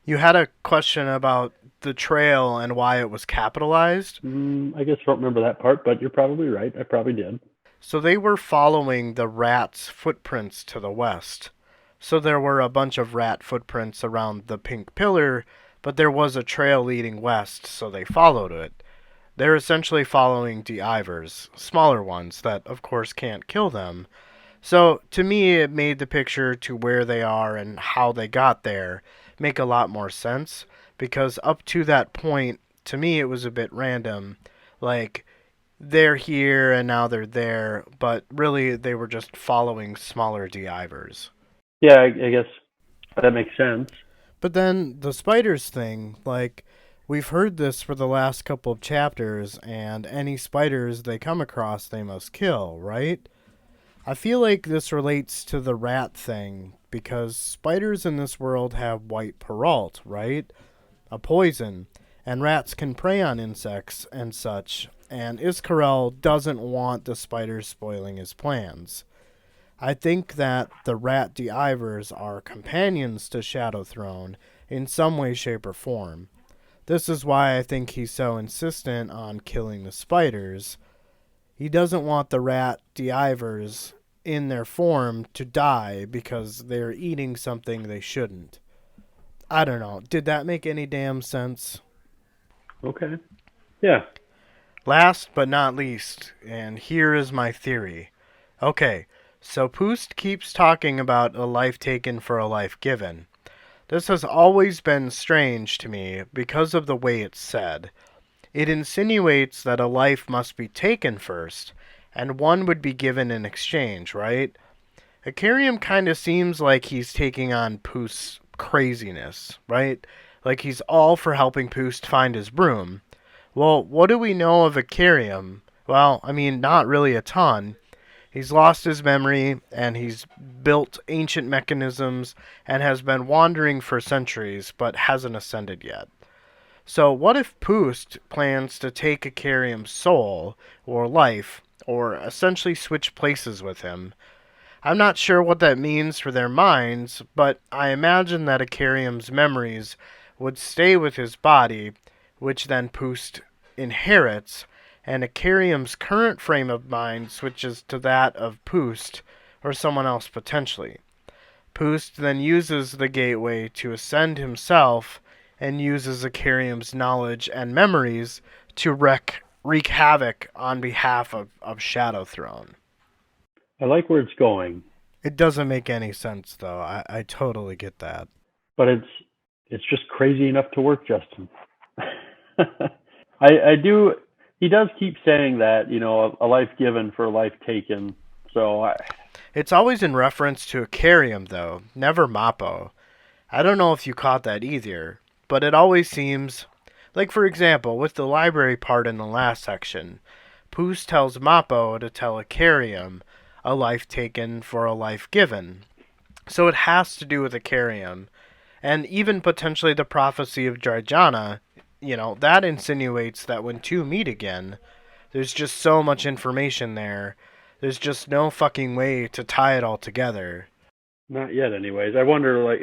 You had a question about the trail and why it was capitalized. I guess I don't remember that part, but you're probably right. I probably did. So they were following the rat's footprints to the west. So there were a bunch of rat footprints around the pink pillar, but there was a trail leading west, so they followed it. They're essentially following de-ivers, smaller ones that, of course, can't kill them. So to me, it made the picture to where they are and how they got there make a lot more sense, because up to that point, to me, it was a bit random. Like, they're here and now they're there, but really they were just following smaller de-ivers. Yeah, I guess that makes sense. But then the spiders thing, like, we've heard this for the last couple of chapters, and any spiders they come across they must kill, right? I feel like this relates to the rat thing, because spiders in this world have white peralt, right? A poison, and rats can prey on insects and such, and Iskarel doesn't want the spiders spoiling his plans. I think that the rat de-ivers are companions to Shadow Throne in some way, shape, or form. This is why I think he's so insistent on killing the spiders. He doesn't want the rat de-ivers in their form to die because they're eating something they shouldn't. I don't know. Did that make any damn sense? Okay. Yeah. Last but not least, and here is my theory. Okay, so Poost keeps talking about a life taken for a life given. This has always been strange to me because of the way it's said. It insinuates that a life must be taken first, and one would be given in exchange, right? Icarium kind of seems like he's taking on Poost's craziness, right? Like he's all for helping Poost find his broom. Well, what do we know of Icarium? Well, I mean, not really a ton. He's lost his memory, and he's built ancient mechanisms, and has been wandering for centuries, but hasn't ascended yet. So what if Poost plans to take Icarium's soul, or life, or essentially switch places with him? I'm not sure what that means for their minds, but I imagine that Icarium's memories would stay with his body, which then Poost inherits, and Icarium's current frame of mind switches to that of Poost, or someone else potentially. Poost then uses the gateway to ascend himself, and uses Icarium's knowledge and memories to wreak havoc on behalf of Shadow Throne. I like where it's going. It doesn't make any sense, though. I totally get that. But it's just crazy enough to work, Justin. I do. He does keep saying that, a life given for a life taken. So it's always in reference to Icarium, though, never Mappo. I don't know if you caught that either, but it always seems like, for example, with the library part in the last section, Poost tells Mappo to tell Icarium a life taken for a life given. So it has to do with Icarium, and even potentially the prophecy of Dryjana. That insinuates that when two meet again, there's just so much information there. There's just no fucking way to tie it all together. not yet, anyways. I wonder, like,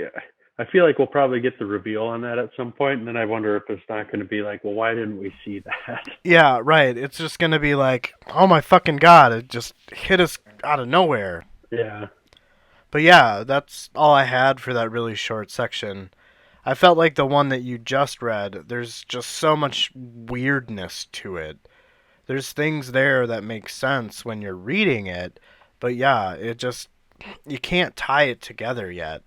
I feel like we'll probably get the reveal on that at some point, and then I wonder if it's not going to be like, well, why didn't we see that? Yeah, right. It's just gonna be like, oh my fucking god, it just hit us out of nowhere. Yeah. But yeah, that's all I had for that really short section. I felt like the one that you just read, there's just so much weirdness to it. There's things there that make sense when you're reading it, but yeah, it just, you can't tie it together yet.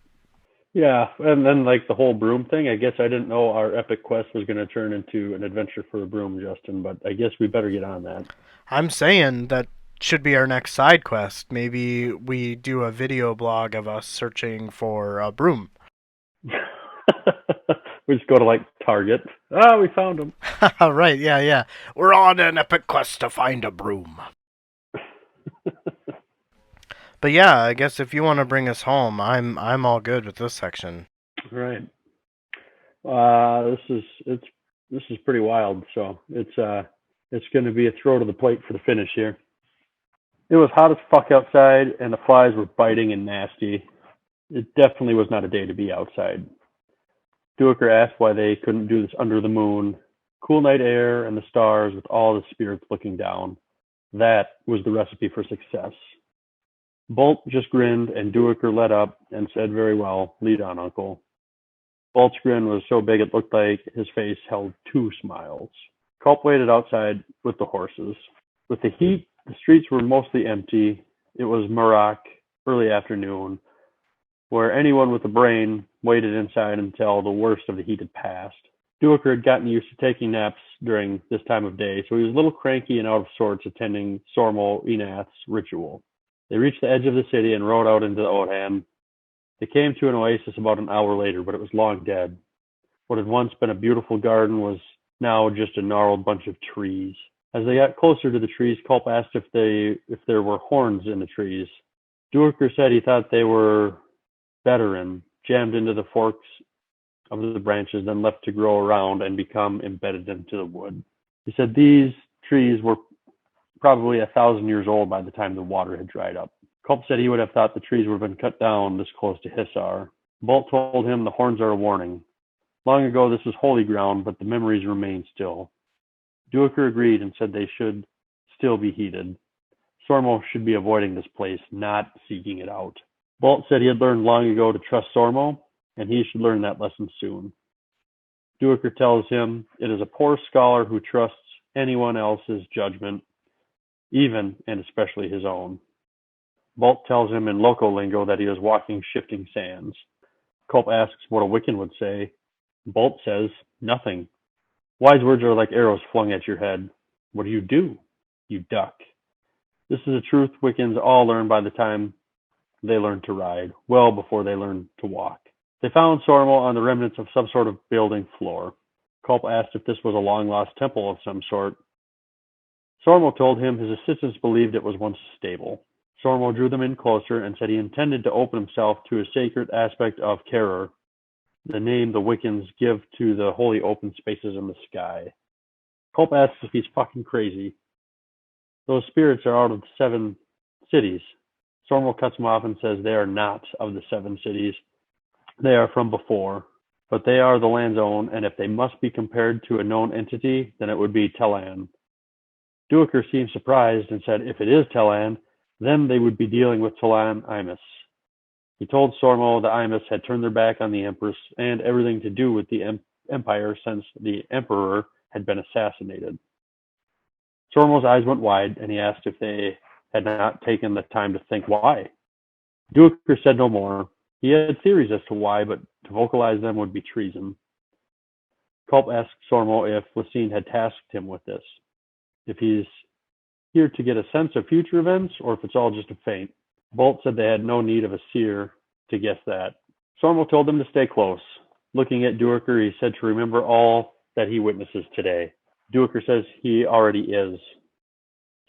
Yeah, and then like the whole broom thing, I guess I didn't know our epic quest was going to turn into an adventure for a broom, Justin, but I guess we better get on that. I'm saying that should be our next side quest. Maybe we do a video blog of us searching for a broom. We just go to like Target. Oh, we found him. Right, yeah. We're on an epic quest to find a broom. But yeah, I guess if you want to bring us home, I'm all good with this section. Right. This is pretty wild. So it's going to be a throw to the plate for the finish here. It was hot as fuck outside, and the flies were biting and nasty. It definitely was not a day to be outside. Duiker asked why they couldn't do this under the moon. Cool night air and the stars with all the spirits looking down. That was the recipe for success. Bolt just grinned, and Duiker let up and said, very well, lead on, Uncle. Bolt's grin was so big it looked like his face held two smiles. Culp waited outside with the horses. With the heat, the streets were mostly empty. It was Murak, early afternoon, where anyone with a brain waited inside until the worst of the heat had passed. Duiker had gotten used to taking naps during this time of day, so he was a little cranky and out of sorts attending Sormo Enath's ritual. They reached the edge of the city and rode out into the Odham. They came to an oasis about an hour later, but it was long dead. What had once been a beautiful garden was now just a gnarled bunch of trees. As they got closer to the trees, Culp asked if there were horns in the trees. Duiker said he thought they were veteran, jammed into the forks of the branches, then left to grow around and become embedded into the wood. He said these trees were probably 1,000 years old by the time the water had dried up. Culp said he would have thought the trees would have been cut down this close to Hissar. Bolt told him the horns are a warning. Long ago this was holy ground, but the memories remain still. Duiker agreed and said they should still be heeded. Sormo should be avoiding this place, not seeking it out. Bolt said he had learned long ago to trust Sormo, and he should learn that lesson soon. Duiker tells him it is a poor scholar who trusts anyone else's judgment, even and especially his own. Bolt tells him in local lingo that he is walking shifting sands. Culp asks what a Wiccan would say. Bolt says, nothing. Wise words are like arrows flung at your head. What do? You duck. This is a truth Wiccans all learn by the time they learn to ride, well before they learn to walk. They found Sormo on the remnants of some sort of building floor. Culp asked if this was a long-lost temple of some sort. Sormo told him his assistants believed it was once a stable. Sormo drew them in closer and said he intended to open himself to a sacred aspect of Kerror, the name the Wiccans give to the holy open spaces in the sky. Culp asks if he's fucking crazy. Those spirits are out of the 7 cities. Sormo cuts him off and says they are not of the 7 cities. They are from before, but they are the land's own, and if they must be compared to a known entity, then it would be Telan. Duiker seemed surprised and said if it is Telan, then they would be dealing with Telan Imus. He told Sormo the Imus had turned their back on the Empress and everything to do with the Empire since the Emperor had been assassinated. Sormo's eyes went wide, and he asked if they had not taken the time to think why. Duiker said no more. He had theories as to why, but to vocalize them would be treason. Culp asked Sormo if Lysine had tasked him with this, if he's here to get a sense of future events, or if it's all just a feint. Bolt said they had no need of a seer to guess that. Sormo told them to stay close. Looking at Duiker, he said to remember all that he witnesses today. Duiker says he already is.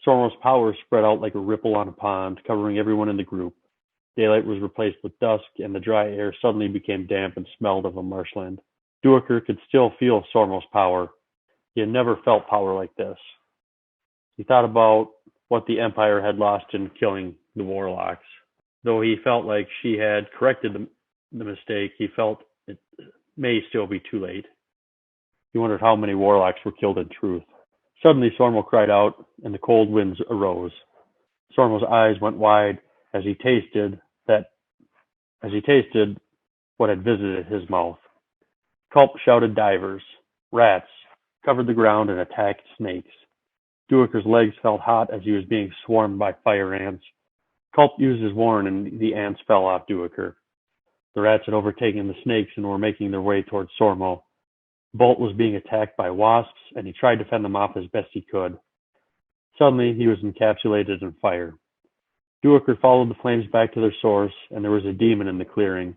Sormo's power spread out like a ripple on a pond, covering everyone in the group. Daylight was replaced with dusk, and the dry air suddenly became damp and smelled of a marshland. Duiker could still feel Sormo's power. He had never felt power like this. He thought about what the Empire had lost in killing the Warlocks. Though he felt like she had corrected the mistake, he felt it may still be too late. He wondered how many warlocks were killed in truth. Suddenly, Sormo cried out, and the cold winds arose. Sormo's eyes went wide as he tasted what had visited his mouth. Culp shouted divers. Rats covered the ground and attacked snakes. Duiker's legs felt hot as he was being swarmed by fire ants. Culp used his warren and the ants fell off Duiker. The rats had overtaken the snakes and were making their way towards Sormo. Bolt was being attacked by wasps, and he tried to fend them off as best he could. Suddenly, he was encapsulated in fire. Duiker followed the flames back to their source, and there was a demon in the clearing,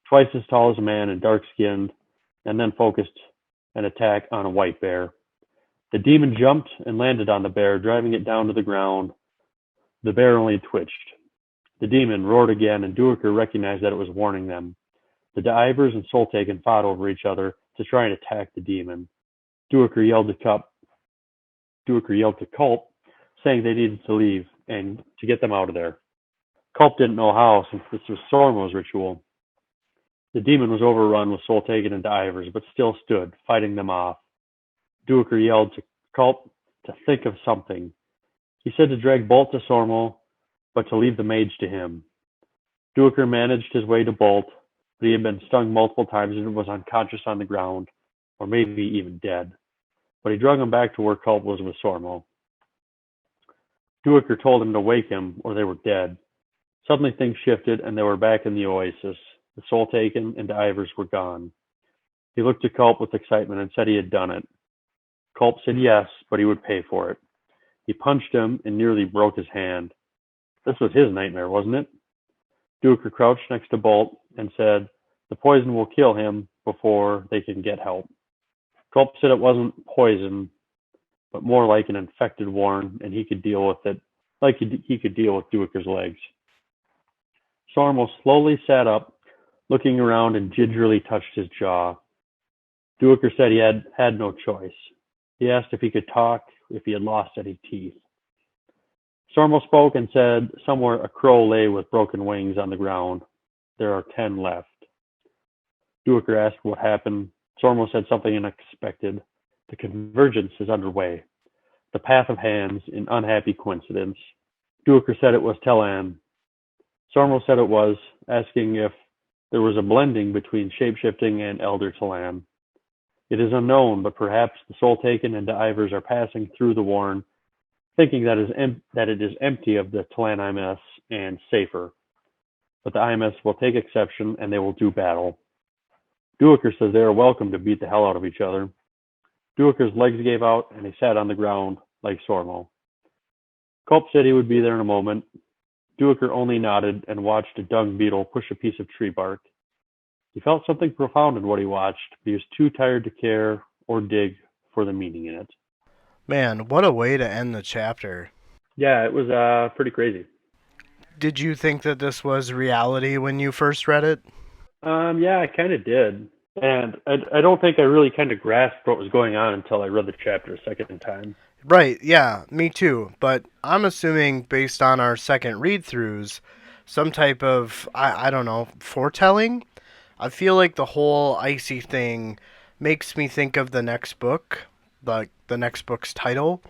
twice as tall as a man and dark-skinned, and then focused an attack on a white bear. The demon jumped and landed on the bear, driving it down to the ground. The bear only twitched. The demon roared again, and Duiker recognized that it was warning them. The divers and Soul Taken fought over each other to try and attack the demon. Duiker yelled to Culp, saying they needed to leave and to get them out of there. Culp didn't know how, since this was Sormo's ritual. The demon was overrun with Soul Taken and divers, but still stood, fighting them off. Duiker yelled to Culp to think of something. He said to drag Bolt to Sormo, but to leave the mage to him. Duiker managed his way to Bolt, but he had been stung multiple times and was unconscious on the ground, or maybe even dead. But he drug him back to where Culp was with Sormo. Duiker told him to wake him, or they were dead. Suddenly things shifted, and they were back in the oasis. The Soul Taken and divers were gone. He looked to Culp with excitement and said he had done it. Culp said yes, but he would pay for it. He punched him and nearly broke his hand. This was his nightmare, wasn't it? Duiker crouched next to Bolt and said, the poison will kill him before they can get help. Culp said it wasn't poison, but more like an infected worm, and he could deal with it like he could deal with Duiker's legs. Sormo slowly sat up, looking around, and gingerly touched his jaw. Duiker said he had no choice. He asked if he could talk, if he had lost any teeth. Sormo spoke and said somewhere a crow lay with broken wings on the ground. There are 10 left. Duiker asked what happened. Sormo said something unexpected. The convergence is underway. The path of hands, an unhappy coincidence. Duiker said it was Telan. Sormo said it was, asking if there was a blending between shapeshifting and Elder Telan. It is unknown, but perhaps the Soul Taken and divers are passing through the warren, thinking that it is empty of the Telan IMS and safer. But the IMS will take exception, and they will do battle. Duiker says they are welcome to beat the hell out of each other. Duiker's legs gave out, and he sat on the ground like Sormo. Culp said he would be there in a moment. Duiker only nodded and watched a dung beetle push a piece of tree bark. He felt something profound in what he watched, but he was too tired to care or dig for the meaning in it. Man, what a way to end the chapter. Yeah, it was pretty crazy. Did you think that this was reality when you first read it? Yeah, I kind of did. And I don't think I really kind of grasped what was going on until I read the chapter a second time. Right, yeah, me too. But I'm assuming, based on our second read-throughs, some type of, I don't know, foretelling? I feel like the whole icy thing makes me think of the next book, like the next book's title.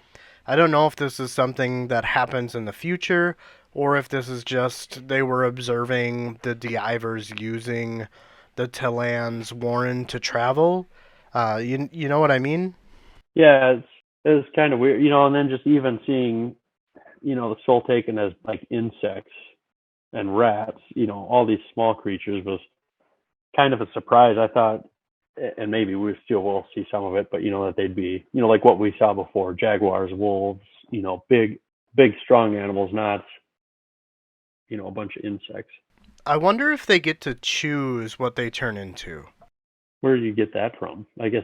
I don't know if this is something that happens in the future, or if this is just they were observing the divers using the Telan's warren to travel. You know what I mean? Yeah, it's kind of weird, and then just even seeing, the Soul Taken as like insects and rats, all these small creatures was kind of a surprise. I thought, and maybe we still will see some of it, but that they'd be, like what we saw before, jaguars, wolves, big, strong animals, not, a bunch of insects. I wonder if they get to choose what they turn into. Where do you get that from? I guess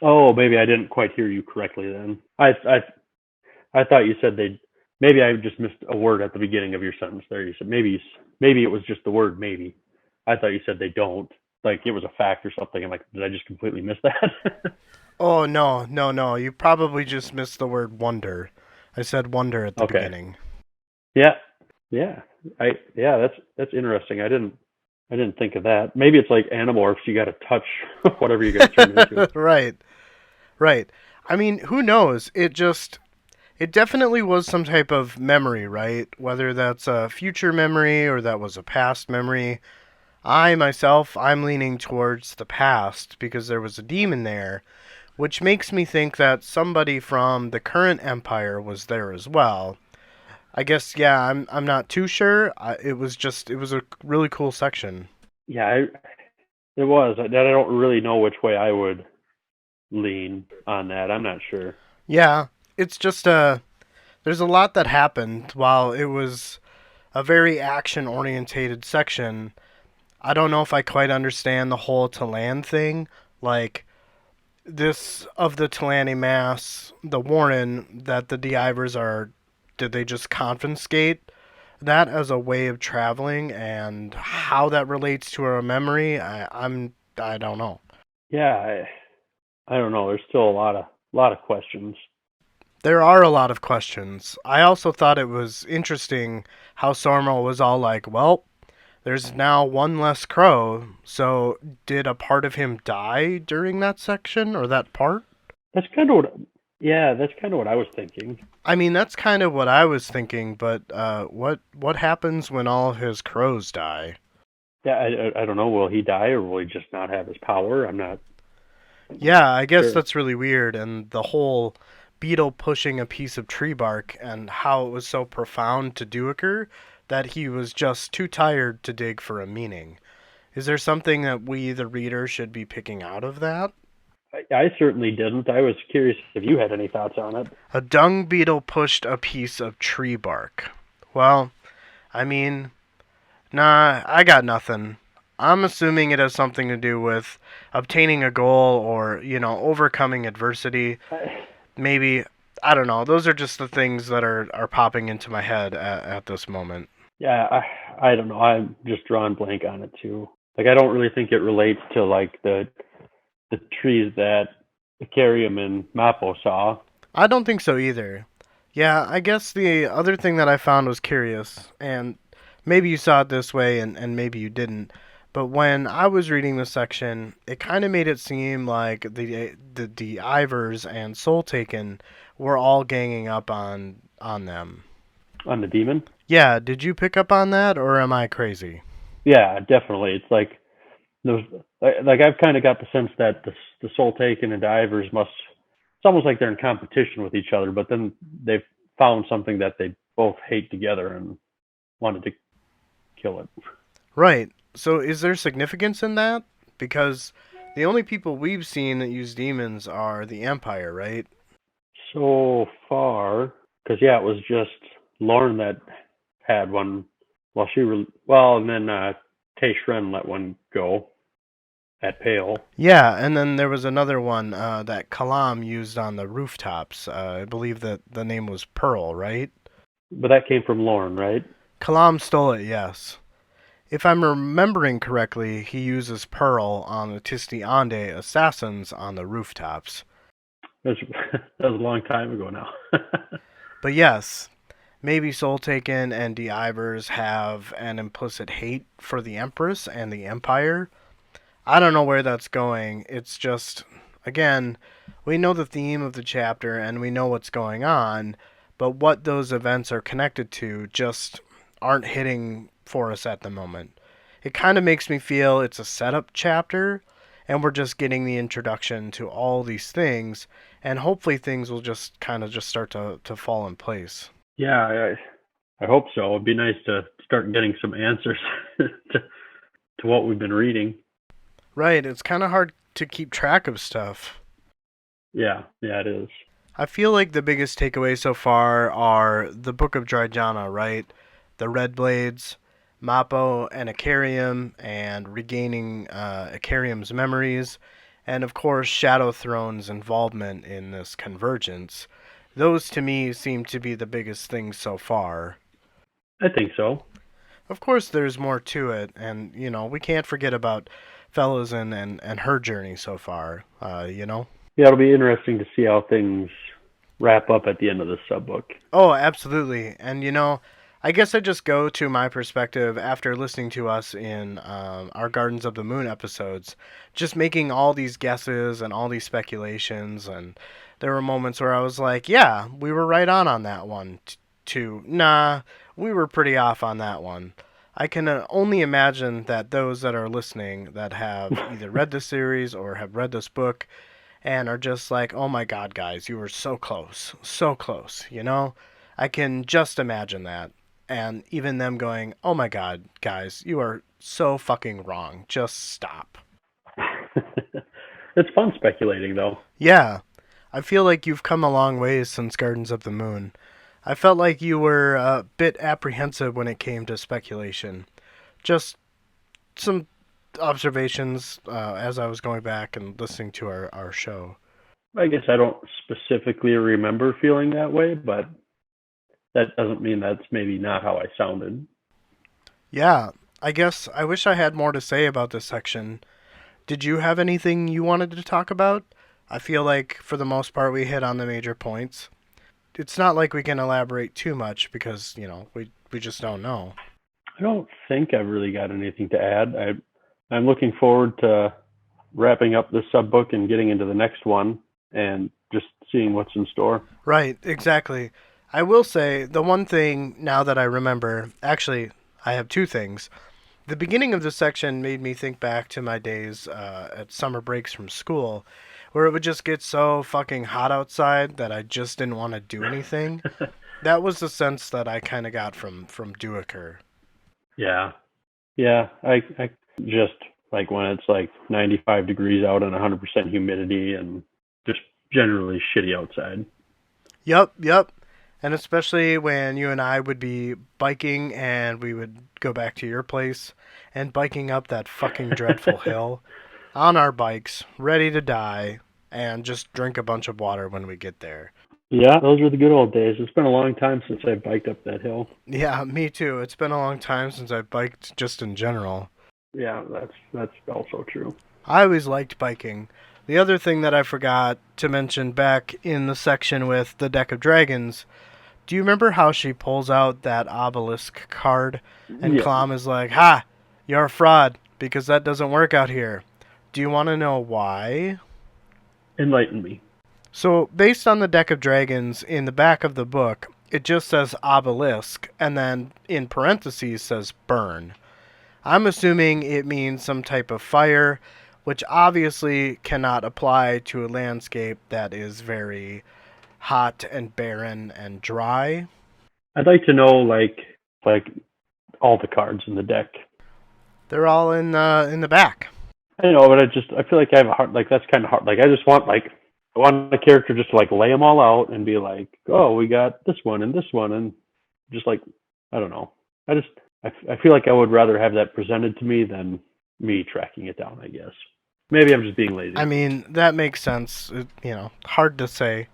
oh, maybe I didn't quite hear you correctly then. I thought you said they'd, maybe I just missed a word at the beginning of your sentence there. You said maybe it was just the word maybe. I thought you said they don't, like it was a fact or something. I'm like, did I just completely miss that? Oh, no. You probably just missed the word wonder. I said wonder at the beginning. Yeah. That's interesting. I didn't I didn't think of that. Maybe it's like Animorphs. You got to touch whatever you're going to turn into. Right, right. I mean, who knows? It definitely was some type of memory, right? Whether that's a future memory or that was a past memory. I'm leaning towards the past because there was a demon there, which makes me think that somebody from the current empire was there as well. I guess, yeah, I'm not too sure. It was a really cool section. Yeah, it was. I don't really know which way I would lean on that. I'm not sure. Yeah, it's just there's a lot that happened while it was a very action orientated section. I don't know if I quite understand the whole Talan thing. Like, this of the Talani mass, the Warren that the Divers are, did they just confiscate that as a way of traveling, and how that relates to our memory? I don't know. Yeah, I don't know. There's still a lot of questions. There are a lot of questions. I also thought it was interesting how Sormel was all like, "Well, there's now one less crow, so did a part of him die during that section or that part?" That's kind of what. Yeah, that's kind of what I was thinking. I mean, that's kind of what I was thinking, but what happens when all his crows die? Yeah, I don't know. Will he die or will he just not have his power? I'm not Yeah, I guess sure. that's really weird, and the whole beetle pushing a piece of tree bark and how it was so profound to Duiker that he was just too tired to dig for a meaning. Is there something that we, the reader, should be picking out of that? I certainly didn't. I was curious if you had any thoughts on it. A dung beetle pushed a piece of tree bark. Well, I mean, nah, I got nothing. I'm assuming it has something to do with obtaining a goal or, overcoming adversity. I, Maybe, I don't know. Those are just the things that are popping into my head at this moment. yeah, I don't know. I'm just drawing blank on it too. Like I don't really think it relates to like the trees that Icarium and Mappo saw. I don't think so either. Yeah, I guess the other thing that I found was curious, and maybe you saw it this way and maybe you didn't, but when I was reading this section, it kind of made it seem like the Ivers and Soul Taken were all ganging up on them. On the demon? Yeah, did you pick up on that, or am I crazy? Yeah, definitely. It's like those. Like I've kind of got the sense that the Soul Taken and Divers must. It's almost like they're in competition with each other, but then they've found something that they both hate together and wanted to kill it. Right. So is there significance in that? Because the only people we've seen that use demons are the Empire, right? So far, because yeah, it was just Lauren that had one. And then Tay Shren let one go at Pale. Yeah, and then there was another one that Kalam used on the rooftops. I believe that the name was Pearl, right? But that came from Lauren, right? Kalam stole it, yes. If I'm remembering correctly, he uses Pearl on the Tisti Ande assassins on the rooftops. That was a long time ago now. But yes, maybe Soul Taken and Divers have an implicit hate for the Empress and the Empire. I don't know where that's going. It's just, again, we know the theme of the chapter and we know what's going on, but what those events are connected to just aren't hitting for us at the moment. It kind of makes me feel it's a setup chapter and we're just getting the introduction to all these things, and hopefully things will just kind of just start to fall in place. Yeah, I hope so. It'd be nice to start getting some answers to what we've been reading. Right, it's kind of hard to keep track of stuff. Yeah, it is. I feel like the biggest takeaways so far are the Book of Dryjana, right? The Red Blades, Mappo and Icarium, and regaining Icarium's memories, and of course Shadow Throne's involvement in this convergence. Those to me seem to be the biggest things so far. I think so. Of course there's more to it, and we can't forget about Fellows and her journey so far. Yeah, it'll be interesting to see how things wrap up at the end of this subbook. Oh, absolutely. And I guess I just go to my perspective after listening to us in our Gardens of the Moon episodes, just making all these guesses and all these speculations, and there were moments where I was like, yeah, we were right on that one, to, nah, we were pretty off on that one. I can only imagine that those that are listening that have either read the series or have read this book and are just like, oh my god, guys, you were so close, you know? I can just imagine that. And even them going, oh my god, guys, you are so fucking wrong. Just stop. It's fun speculating, though. Yeah, I feel like you've come a long ways since Gardens of the Moon. I felt like you were a bit apprehensive when it came to speculation. Just some observations as I was going back and listening to our show. I guess I don't specifically remember feeling that way, but that doesn't mean that's maybe not how I sounded. Yeah, I guess I wish I had more to say about this section. Did you have anything you wanted to talk about? I feel like, for the most part, we hit on the major points. It's not like we can elaborate too much because, we just don't know. I don't think I've really got anything to add. I'm looking forward to wrapping up this sub book and getting into the next one and just seeing what's in store. Right, exactly. I will say, the one thing now that I remember, actually, I have two things. The beginning of this section made me think back to my days at summer breaks from school, where it would just get so fucking hot outside that I just didn't want to do anything. That was the sense that I kind of got from Duiker. Yeah. Yeah. I just like when it's like 95 degrees out and 100% humidity and just generally shitty outside. Yep. And especially when you and I would be biking and we would go back to your place and biking up that fucking dreadful hill on our bikes, ready to die, and just drink a bunch of water when we get there. Yeah, those were the good old days. It's been a long time since I biked up that hill. Yeah, me too. It's been a long time since I biked just in general. Yeah, that's also true. I always liked biking. The other thing that I forgot to mention back in the section with the Deck of Dragons, do you remember how she pulls out that obelisk card and Yeah. Clom is like, ha, you're a fraud because that doesn't work out here. Do you want to know why? Enlighten me. So, based on the Deck of Dragons, in the back of the book, it just says obelisk, and then in parentheses says burn. I'm assuming it means some type of fire, which obviously cannot apply to a landscape that is very hot and barren and dry. I'd like to know like all the cards in the deck. They're all in the back. I know, but I feel like I have a hard, like that's kind of hard. Like I just want like I want a character just to like lay them all out and be like, oh, we got this one and just like I don't know. I feel like I would rather have that presented to me than me tracking it down. I guess maybe I'm just being lazy. I mean, that makes sense. Hard to say.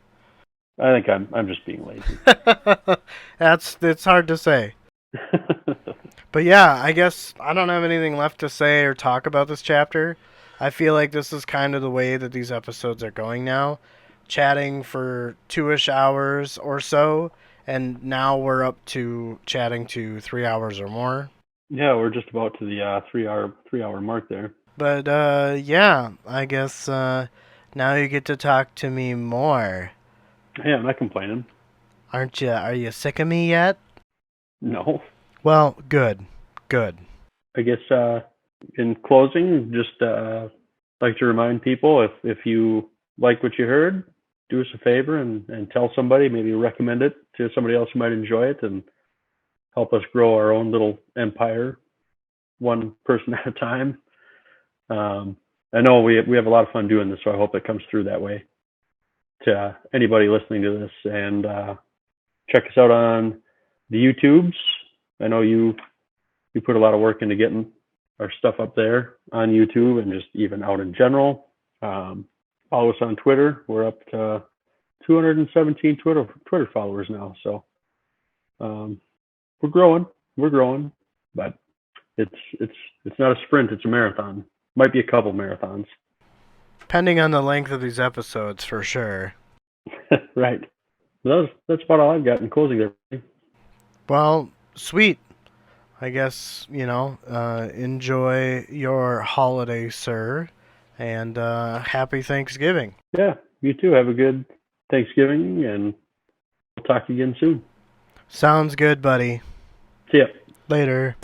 I think I'm just being lazy. It's hard to say. But yeah, I guess I don't have anything left to say or talk about this chapter. I feel like this is kind of the way that these episodes are going now. Chatting for 2-ish hours or so, and now we're up to chatting to 3 hours or more. Yeah, we're just about to the 3 hour mark there. But yeah, I guess now you get to talk to me more. Yeah, I'm not complaining. Aren't you? Are you sick of me yet? No. Well, good. I guess in closing, just like to remind people if you like what you heard, do us a favor and tell somebody, maybe recommend it to somebody else who might enjoy it and help us grow our own little empire, one person at a time. I know we have a lot of fun doing this, so I hope it comes through that way to anybody listening to this. And check us out on the YouTubes. I know you put a lot of work into getting our stuff up there on YouTube and just even out in general. Follow us on Twitter. We're up to 217 Twitter followers now. So we're growing, but it's not a sprint. It's a marathon. Might be a couple marathons. Depending on the length of these episodes, for sure. Right. That's about all I've got in closing there. Well, Sweet. I guess, enjoy your holiday, sir, and happy Thanksgiving. Yeah, you too. Have a good Thanksgiving, and we'll talk again soon. Sounds good, buddy. See ya. Later.